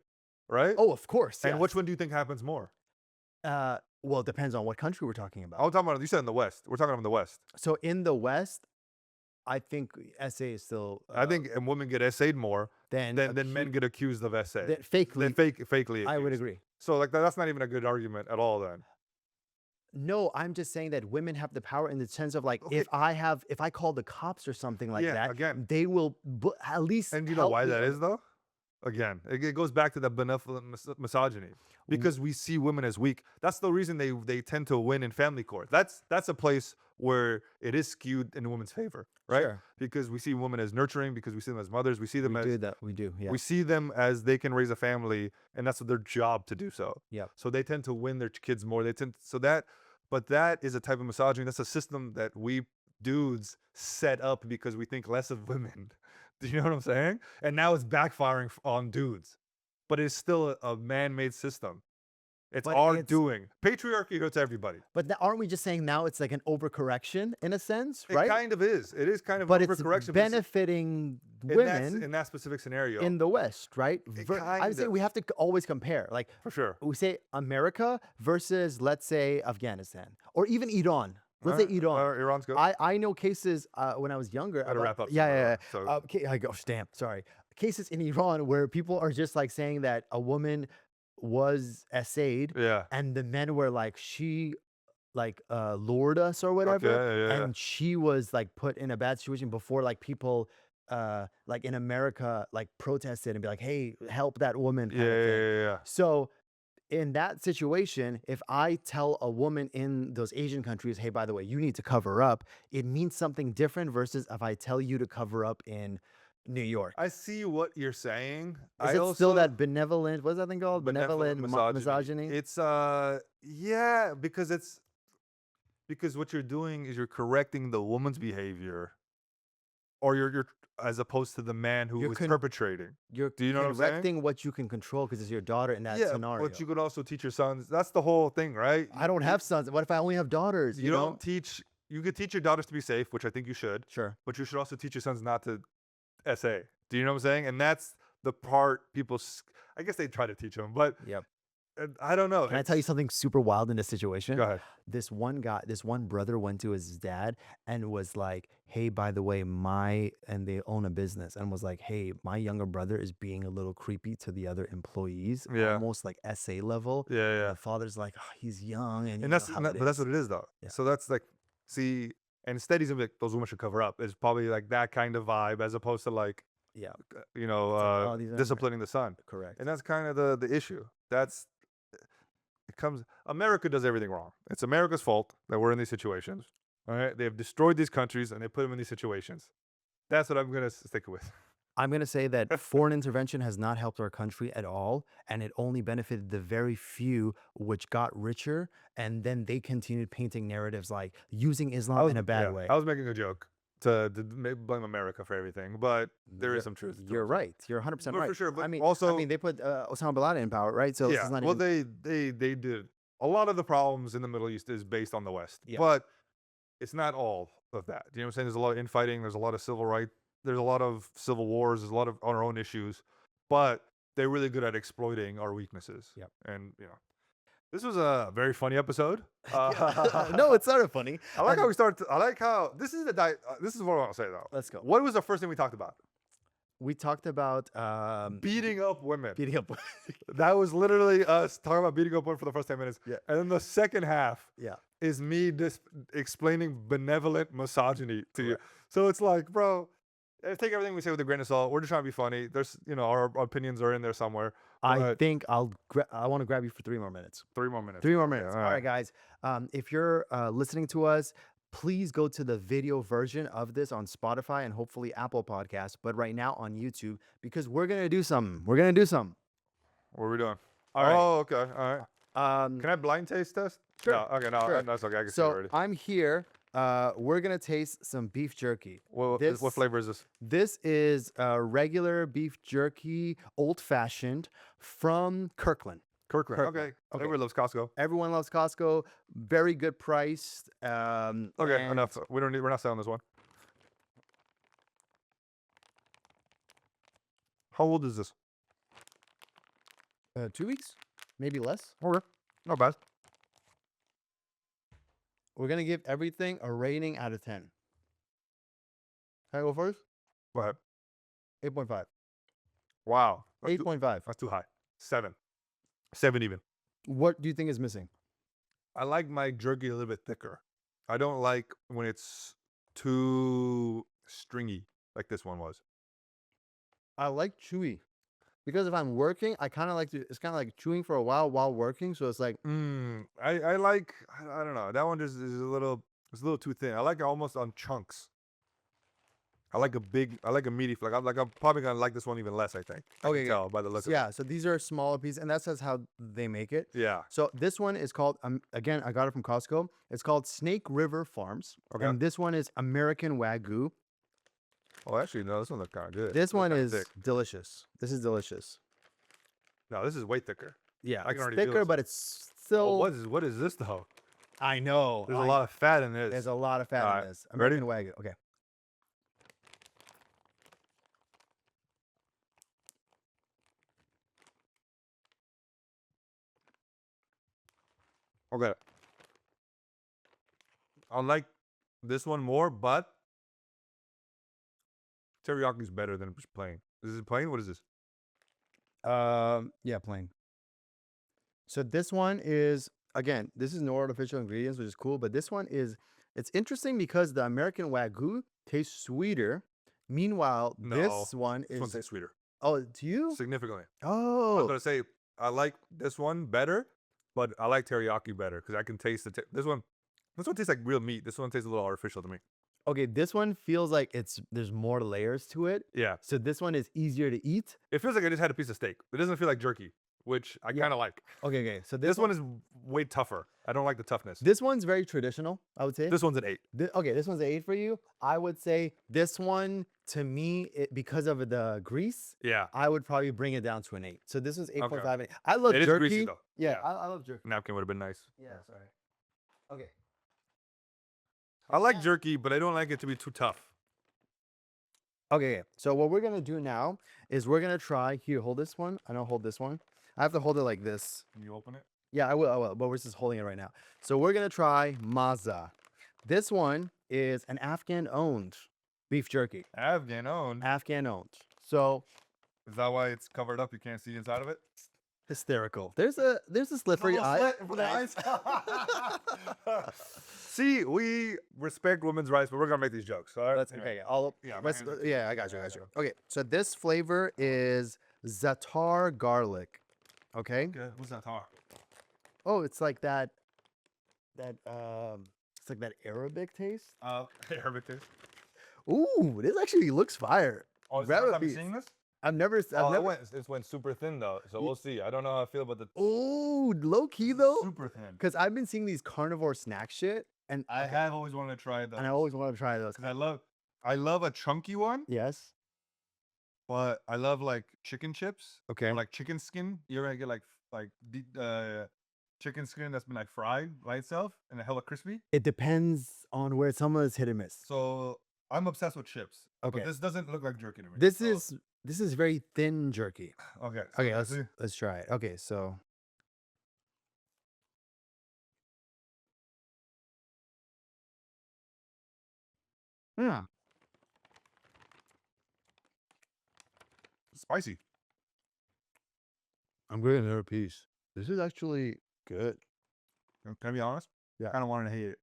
right? Oh, of course. and yes. which one do you think happens more? Well, it depends on what country we're talking about. I'm talking about. You said in the West. We're talking about in the West. So in the West, I think essay is still. I think women get essayed more then than men get accused of essay. fakely. Fakely. I would accused. agree. So like that's not even a good argument at all. Then No, I'm just saying that women have the power in the sense of like, Okay. if I call the cops or something like Yeah, that, again. they will at least. and you know help why me that out. is though? Again, it goes back to the benevolent misogyny because we see women as weak. That's the reason they tend to win in family court. That's a place where it is skewed in a woman's favor, right? Sure. Because we see women as nurturing, because we see them as mothers, we see them We as do that. We do. Yeah. we see them as they can raise a family, and that's their job to do so. Yep. So they tend to win their kids more. But that is a type of misogyny. That's a system that we dudes set up because we think less of women. Do you know what I'm saying? And now it's backfiring on dudes, but it's still a man-made system. It's But our it's- doing. Patriarchy hurts everybody. But aren't we just saying now it's like an overcorrection in a sense, It right? kind of is. It is kind of But an it's overcorrection. but benefiting in women that specific scenario. in the West, right? It I'm saying kinda- we have to always compare. Like for sure. we say America versus, let's say, Afghanistan or even Iran. Let's say Iran. Iran's good. I know cases when I was younger. Gotta wrap up soon, Yeah. so- I go stamp. Sorry. Cases in Iran where people are just like saying that a woman was essayed, Yeah. and the men were like, she like lured us or whatever, yeah. and she was like put in a bad situation before like people like in America like protested and be like, hey, help that woman. Kind of thing. Yeah. So in that situation, if I tell a woman in those Asian countries, hey, by the way, you need to cover up, it means something different versus if I tell you to cover up in New York. I see what you're saying. Is it still that benevolent? What's that thing called? Benevolent misogyny. It's yeah, because what you're doing is you're correcting the woman's behavior, or you're as opposed to the man who You're is con- perpetrating. You're Do you know what I'm saying? correcting what you can control because it's your daughter in that Yeah, scenario. but you could also teach your sons. That's the whole thing, right? I don't have sons. What if I only have daughters? You You, know? don't teach. You could teach your daughters to be safe, which I think you should. Sure. But you should also teach your sons not to essay. Do you know what I'm saying? And that's the part I guess they try to teach them, but Yep. I don't know. Can I tell you something super wild in this situation? Go ahead. This one brother went to his dad and was like, hey, by the way, and they own a business, and was like, hey, my younger brother is being a little creepy to the other employees, Yeah. almost like essay level. Yeah, And yeah. the father's like, oh, he's young, and, And but that's what it is, though. Yeah. So that's like, see, and instead he's gonna be like, those women should cover up. It's probably like that kind of vibe, as opposed to like, Yeah, you know, like, oh, these are disciplining the son. correct. And that's kind of the issue. America does everything wrong. It's America's fault that we're in these situations. All right, they have destroyed these countries and they put them in these situations. That's what I'm gonna stick with. I'm going to say that foreign intervention has not helped our country at all, and it only benefited the very few which got richer, and then they continued painting narratives like using Islam in a bad way. I was making a joke to blame America for everything, but there is some truth. to You're it. right. You're 100% But right. for sure, but I mean, also- they put Osama bin Laden in power, right? So this Yeah. is not Well, even, they did. A lot of the problems in the Middle East is based on the West, Yeah. but it's not all of that. You know what I'm saying? There's a lot of infighting. There's a lot of civil rights. There's a lot of civil wars. There's a lot of on our own issues, but they're really good at exploiting our weaknesses. Yep. And you know, This was a very funny episode. No, it's not funny. I like how we started. I like how this is this is what I want to say though. Let's go. What was the first thing we talked about? We talked about Beating up women. beating up. That was literally us talking about beating up women for the first 10 minutes. Yeah. And then the second half Yeah. is me just explaining benevolent misogyny to you. Correct. So it's like, bro, take everything we say with a grain of salt. We're just trying to be funny. There's, our opinions are in there somewhere. I but think I want to grab you for 3 more minutes. 3 more minutes. 3 more minutes. all All right, guys. If you're listening to us, please go to the video version of this on Spotify and hopefully Apple Podcasts, but right now on YouTube, because we're going to do something. We're going to do something. What are we doing? All right. Oh, okay. All right. Um, Can I blind taste test? Sure. No, okay, no, Sure. that's okay. I can see it so already. I'm here. We're going to taste some beef jerky. What this- flavor is this? This is regular beef jerky, old-fashioned from Kirkland. Kirkland. Kirkland. Okay. Okay. Everyone loves Costco. Everyone loves Costco. Very good price. Okay, and- enough. We're not selling this one. How old is this? 2 weeks, maybe less. Okay. Not bad. We're gonna give everything a rating out of 10. Can I go first? Go ahead. 8.5. Wow. 8.5. That's too high. 7. 7 even. What do you think is missing? I like my jerky a little bit thicker. I don't like when it's too stringy like this one was. I like chewy. Because if I'm working, I kind of like to, it's kind of like chewing for a while working. So it's like, I like, I don't know. That one just is it's a little too thin. I like it almost on chunks. I like a meaty flavor. I'm probably going to like this one even less, I think. I Okay, can tell by the look of it. yeah. So these are smaller pieces, and that's just how they make it. Yeah. So this one is called, again, I got it from Costco. It's called Snake River Farms. Okay. And this one is American Wagyu. Oh, actually, no, this one looks kind of good. This Looks one kinda is thick. delicious. This is delicious. No, this is way thicker. Yeah, I can it's already feel thicker, this. but it's Oh, still. what is this though? I know. There's a lot of fat in this. There's a lot of fat Alright, in this. ready? American Wagyu. Okay. Okay. I like this one more, but teriyaki is better than just plain. Is it plain? What is this? Yeah, plain. So this one is, again, this is no artificial ingredients, which is cool, but this one is, it's interesting because the American Wagyu tastes sweeter. Meanwhile, No, this one This one is, tastes sweeter. oh, to you? Significantly. I Oh, was gonna say I like this one better, but I like teriyaki better because I can taste this one. This one tastes like real meat. This one tastes a little artificial to me. okay. This one feels like there's more layers to it. Yeah. So this one is easier to eat. It feels like I just had a piece of steak. It doesn't feel like jerky, which I Yeah. kind of like. Okay. So This one is way tougher. I don't like the toughness. this one's very traditional, I would say. This one's an 8. Okay, this one's an 8 for you. I would say this one, to me, because of the grease, Yeah. I would probably bring it down to an 8. So this was 8.5. Okay. I love It is jerky. greasy, though. Yeah, Yeah. I love jerky. Napkin would have been nice. Yeah, sorry. Okay. I like jerky, but I don't like it to be too tough. Okay, so what we're going to do now is we're going to try. Here, hold this one. I don't hold this one. I have to hold it like this. Can you open it? Yeah, I will. But we're just holding it right now. So we're going to try Maza. This one is an Afghan-owned beef jerky. Afghan owned. Afghan-owned. So Is that why it's covered up? You can't see inside of it? hysterical. There's a slippery eye. See, we respect women's rights, but we're gonna make these jokes. All right. Let's Anyway. okay. All Yeah, my let's, hands are- yeah, I got you. Okay, so this flavor is za'atar garlic. Okay. Okay, what's that tar? Oh, it's like that. It's like that Arabic taste. Arabic taste. Ooh, this actually looks fire. Oh, it's Grab the a first time you piece. seeing this? I've never. It went super thin though, so we'll see. I don't know how I feel about the Oh, low key though, super thin. because I've been seeing these carnivore snack shit, and I have always wanted to try those. and I always want to try those. because I love a chunky one, Yes. but I love like chicken chips Okay. or like chicken skin. You ever get chicken skin that's been like fried by itself and a hella crispy? It depends on where some of it's hit and miss. So I'm obsessed with chips. Okay. But this doesn't look like jerky to me. This so- is very thin jerky. okay. Okay, let's see. let's try it. Okay, so Yeah. Spicy. I'm getting another piece. This is actually good. Can I be honest? Yeah. I kind of wanted to hate it.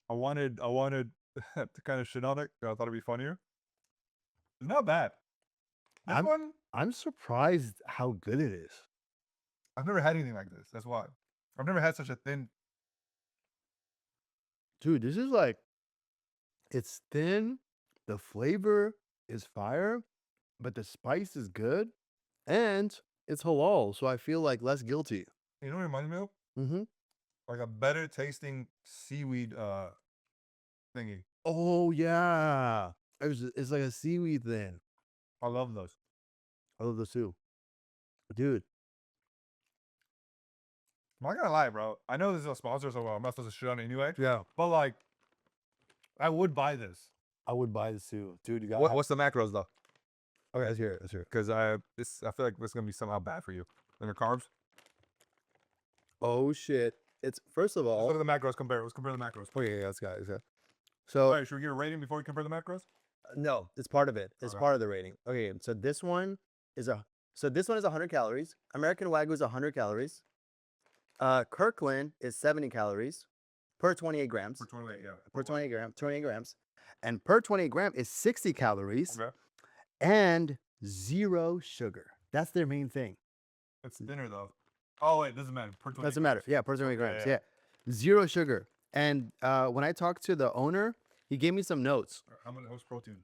I wanted to kind of shit on it. 'Cause I thought it'd be funnier. It's not bad. This one, I'm surprised how good it is. I've never had anything like this. That's why. I've never had such a thin. Dude, this is like, it's thin. The flavor is fire, but the spice is good. And it's halal. So I feel like less guilty. You know what it reminds me of? Mm-hmm. Like a better tasting seaweed thingy. Oh, yeah. It's like a seaweed thing. I love those. I love those too. Dude. I'm not gonna lie, bro. I know this is a sponsor, so I'm not supposed to shit on it anyway. Yeah. But like, I would buy this. I would buy this too. Dude, you got What's the macros though? Okay, let's hear it. Let's hear it. Because I feel like this is gonna be somehow bad for you. And your carbs. Oh shit. It's first of Let's all. look at the macros. Let's compare the macros. Oh yeah, let's go. All So right, should we give a rating before we compare the macros? no, it's part of it. It's Okay. part of the rating. Okay, so this one is 100 calories. American Wagyu is 100 calories. Kirkland is 70 calories per 28 grams. For 28, yeah. Per 28 grams. And per 28 gram is 60 calories Okay. and 0 sugar. That's their main thing. It's thinner though. Oh wait, doesn't matter. Per 28 Doesn't matter. grams. Yeah, per 28 Okay, grams. yeah. Yeah. 0 sugar. And when I talked to the owner, he gave me some notes. How much protein?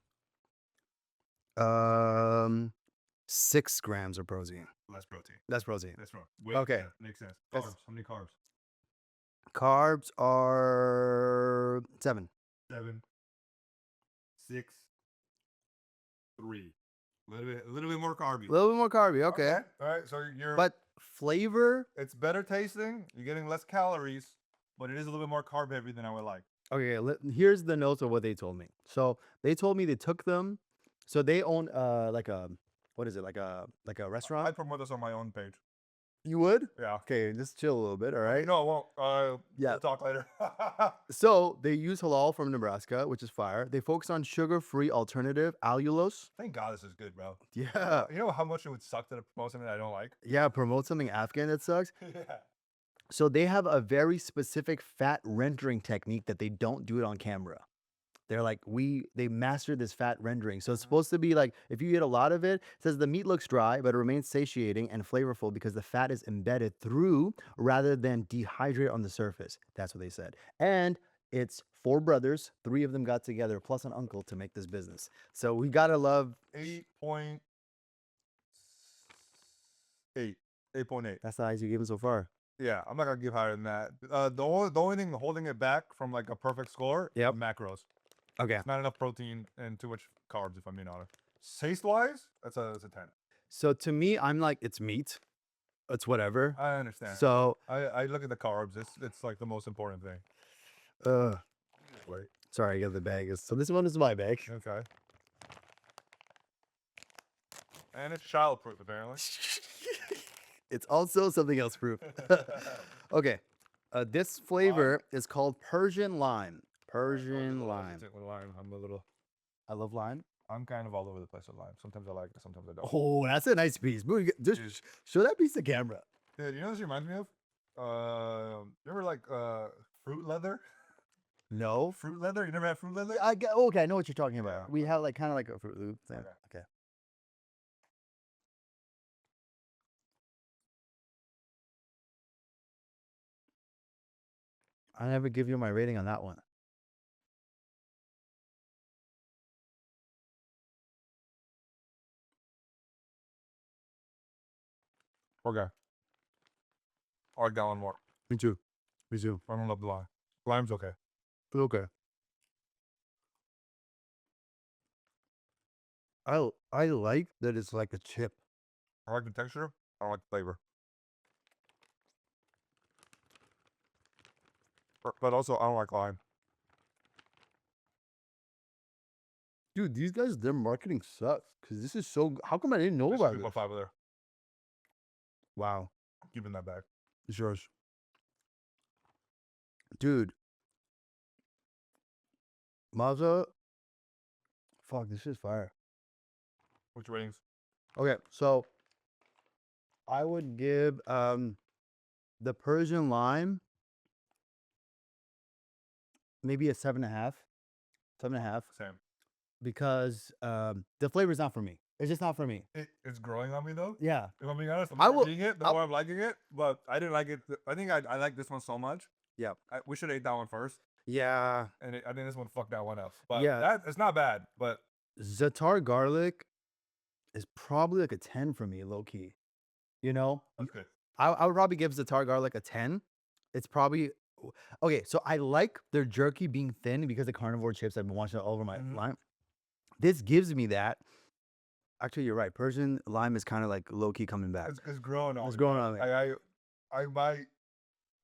6 grams of protein. Less protein. That's protein. That's wrong. Okay. Yeah, makes sense. That's- Carbs. How many carbs? Carbs are 7. 7, 6, 3. A little bit more carby. A little bit more carby. Okay. All right. So you're. But flavor. It's better tasting. You're getting less calories, but it is a little bit more carb heavy than I would like. Okay. Here's the notes of what they told me. So they told me they took them. So they own like a, what is it? Like a restaurant? I'd promote this on my own page. You would? Yeah. Okay. Just chill a little bit. All right. No, I won't. Yeah. We'll talk later. So they use halal from Nebraska, which is fire. They focus on sugar-free alternative, allulose. Thank God this is good, bro. Yeah. You know how much it would suck to promote something that I don't like? Yeah. Promote something Afghan that sucks. Yeah. So they have a very specific fat rendering technique that they don't do it on camera. They're like, they mastered this fat rendering. So it's supposed to be like, if you eat a lot of it, it says the meat looks dry, but it remains satiating and flavorful because the fat is embedded through rather than dehydrate on the surface. That's what they said. And it's 4 brothers, 3 of them got together, plus an uncle to make this business. So we gotta love. 8.8. 8.8. That's the highest you given so far. Yeah, I'm not gonna give higher than that. The only thing holding it back from like a perfect score, Yep. macros. Okay. Not enough protein and too much carbs, if I'm being honest. Taste wise, that's a 10. So to me, I'm like, it's meat. It's whatever. I understand. So, I look at the carbs. It's like the most important thing. Wait. sorry, I got the bag. So this one is my bag. Okay. And it's childproof, apparently. It's also something else proof. Okay. This flavor is called Persian lime. Persian lime. With lime. I love lime. I'm kind of all over the place with lime. Sometimes I like it, sometimes I don't. Oh, that's a nice piece. Bro, just Dude. show that piece to camera. Dude, you know what this reminds me of? Remember like fruit leather? No. Fruit leather? You never had fruit leather? Okay, I know what you're talking about. Yeah. We have like kind of like a Fruit Loop thing. Okay. Okay. I never give you my rating on that one. Okay. I like that one more. Me too. Me too. I don't love the lime. Lime's okay. But okay. I like that it's like a chip. I like the texture. I don't like the flavor. But also, I don't like lime. Dude, these guys, their marketing sucks. Because this is so. How come I didn't know There's about this? 3.5 over there. Wow. Keeping that back. It's yours. Dude. Maza, Fuck, this is fire. Which ratings? Okay, so I would give the Persian lime maybe a 7.5. 7.5. Same. Because the flavor is not for me. It's just not for me. It's growing on me though. Yeah. If I'm being honest, I'm I will- eating it, the I'll- more I'm liking it. But I didn't like it. I think I like this one so much. Yeah. We should have ate that one first. Yeah. And I think this one fucked that one up. But Yeah. it's not bad. But Za'atar garlic is probably like a 10 for me, low key. You know? that's good. I would probably give Za'atar garlic a 10. It's probably okay. So I like their jerky being thin because the carnivore chips I've been watching all over my Mhm. lime. This gives me that. Actually, you're right. Persian lime is kind of like low key coming back. It's growing on It's me. growing on me. I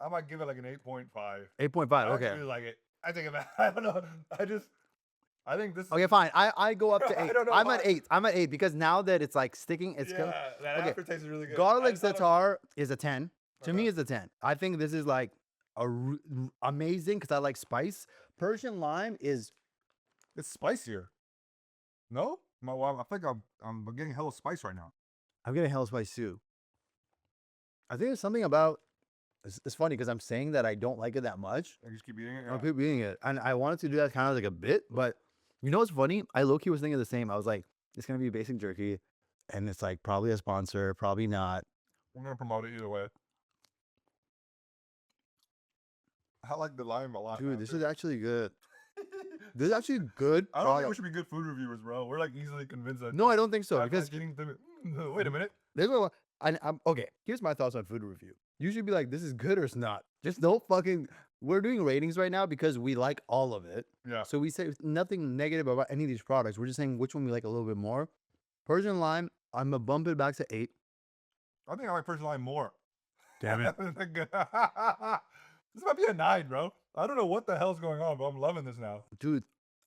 might give it like an 8.5. 8.5. I Okay. actually really like it. I think about. I don't know. I think this. Okay, fine. I go up to I 8. don't know I'm at why. 8. I'm at 8 because now that it's like sticking, it's Yeah, that okay. aftertaste is really good. garlic It's not a- za'atar is a 10. To me, Okay. it's a 10. I think this is like amazing because I like spice. Persian lime is It's spicier. No, I think I'm getting hella spice right now. I'm getting hell spice too. I think there's something about it's funny because I'm saying that I don't like it that much. I just keep eating it. I'll Yeah. keep eating it. And I wanted to do that kind of like a bit, but you know what's funny? I low-key was thinking the same. I was like, it's gonna be basic jerky, and it's like probably a sponsor, probably not. We're gonna promote it either way. I like the lime a lot. Dude, this after. is actually good. This is actually good. I don't think we product. should be good food reviewers, bro. We're like easily convinced that. No, I don't think so. I'm Because getting wait a minute. there's what I'm okay. Here's my thoughts on food review. You should be like, this is good or it's not. Just don't fucking. We're doing ratings right now because we like all of it. Yeah. So we say nothing negative about any of these products. We're just saying which one we like a little bit more. Persian lime, I'm gonna bump it back to 8. I think I like Persian lime more. Damn it. This might be a 9, bro. I don't know what the hell's going on, but I'm loving this now. Dude,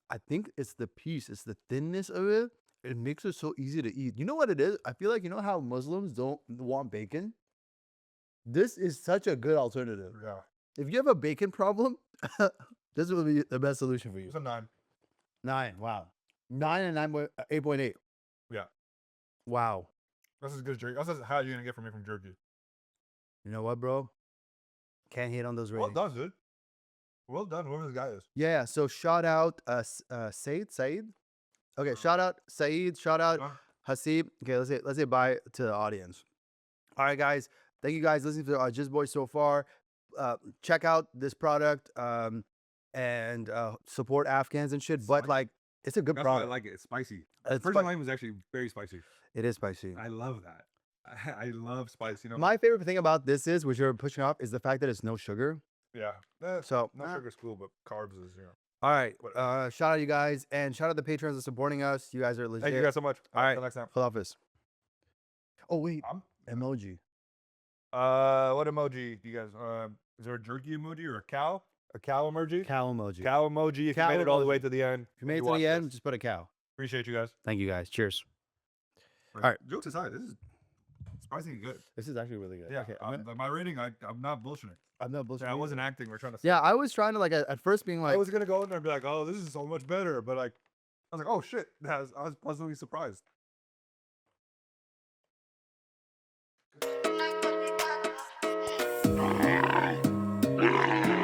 I think it's the piece, it's the thinness of it. It makes it so easy to eat. You know what it is? I feel like, you know how Muslims don't want bacon? This is such a good alternative. Yeah. If you have a bacon problem, this will be the best solution for you. It's a 9. 9, wow. 9 and 8.8. Yeah. Wow. That's as good as jerky. That's as high you're gonna get from me from jerky. You know what, bro? Can't hate on those Well ratings. done, dude. Well done, whoever this guy is. Yeah, so shout out Said. Okay, shout out Saeed, shout out Uh, Hasib. Okay, let's say bye to the audience. All right, guys. Thank you guys listening to AwJiz Boys so far. Check out this product and support Afghans and shit. But Spicy. like, it's a good That's why I product. like it. It's spicy. It's Persian spi- lime is actually very spicy. It is spicy. I love that. I love spice. You know. My favorite thing about this is, which you're pushing off, is the fact that it's no sugar. Yeah. So, no sugar's cool, but carbs is all right. Whatever. Shout out you guys and shout out the patrons for supporting us. You guys are legit. Thank you guys so much. All right. Till next time. Khudafis. Oh wait, I'm- emoji. What emoji do you guys? Is there a jerky emoji or a cow? A cow emoji? Cow emoji. Cow emoji. If Cow you made it all the emoji. way to the end. If you made it to watch the end, this. just put a cow. Appreciate you guys. Thank you guys. Cheers. right. Jokes aside, this is spicy and good. This is actually really good. Yeah. Okay, My rating, I'm not bullshitting. I'm not bullshitting. Yeah, I either. wasn't acting. We're trying to. Yeah, I was trying to like at first being like, I was gonna go in there and be like, "Oh, this is so much better," but like, I was like, "Oh shit!" I was pleasantly surprised.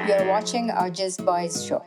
You're watching AwJiz Boys Show.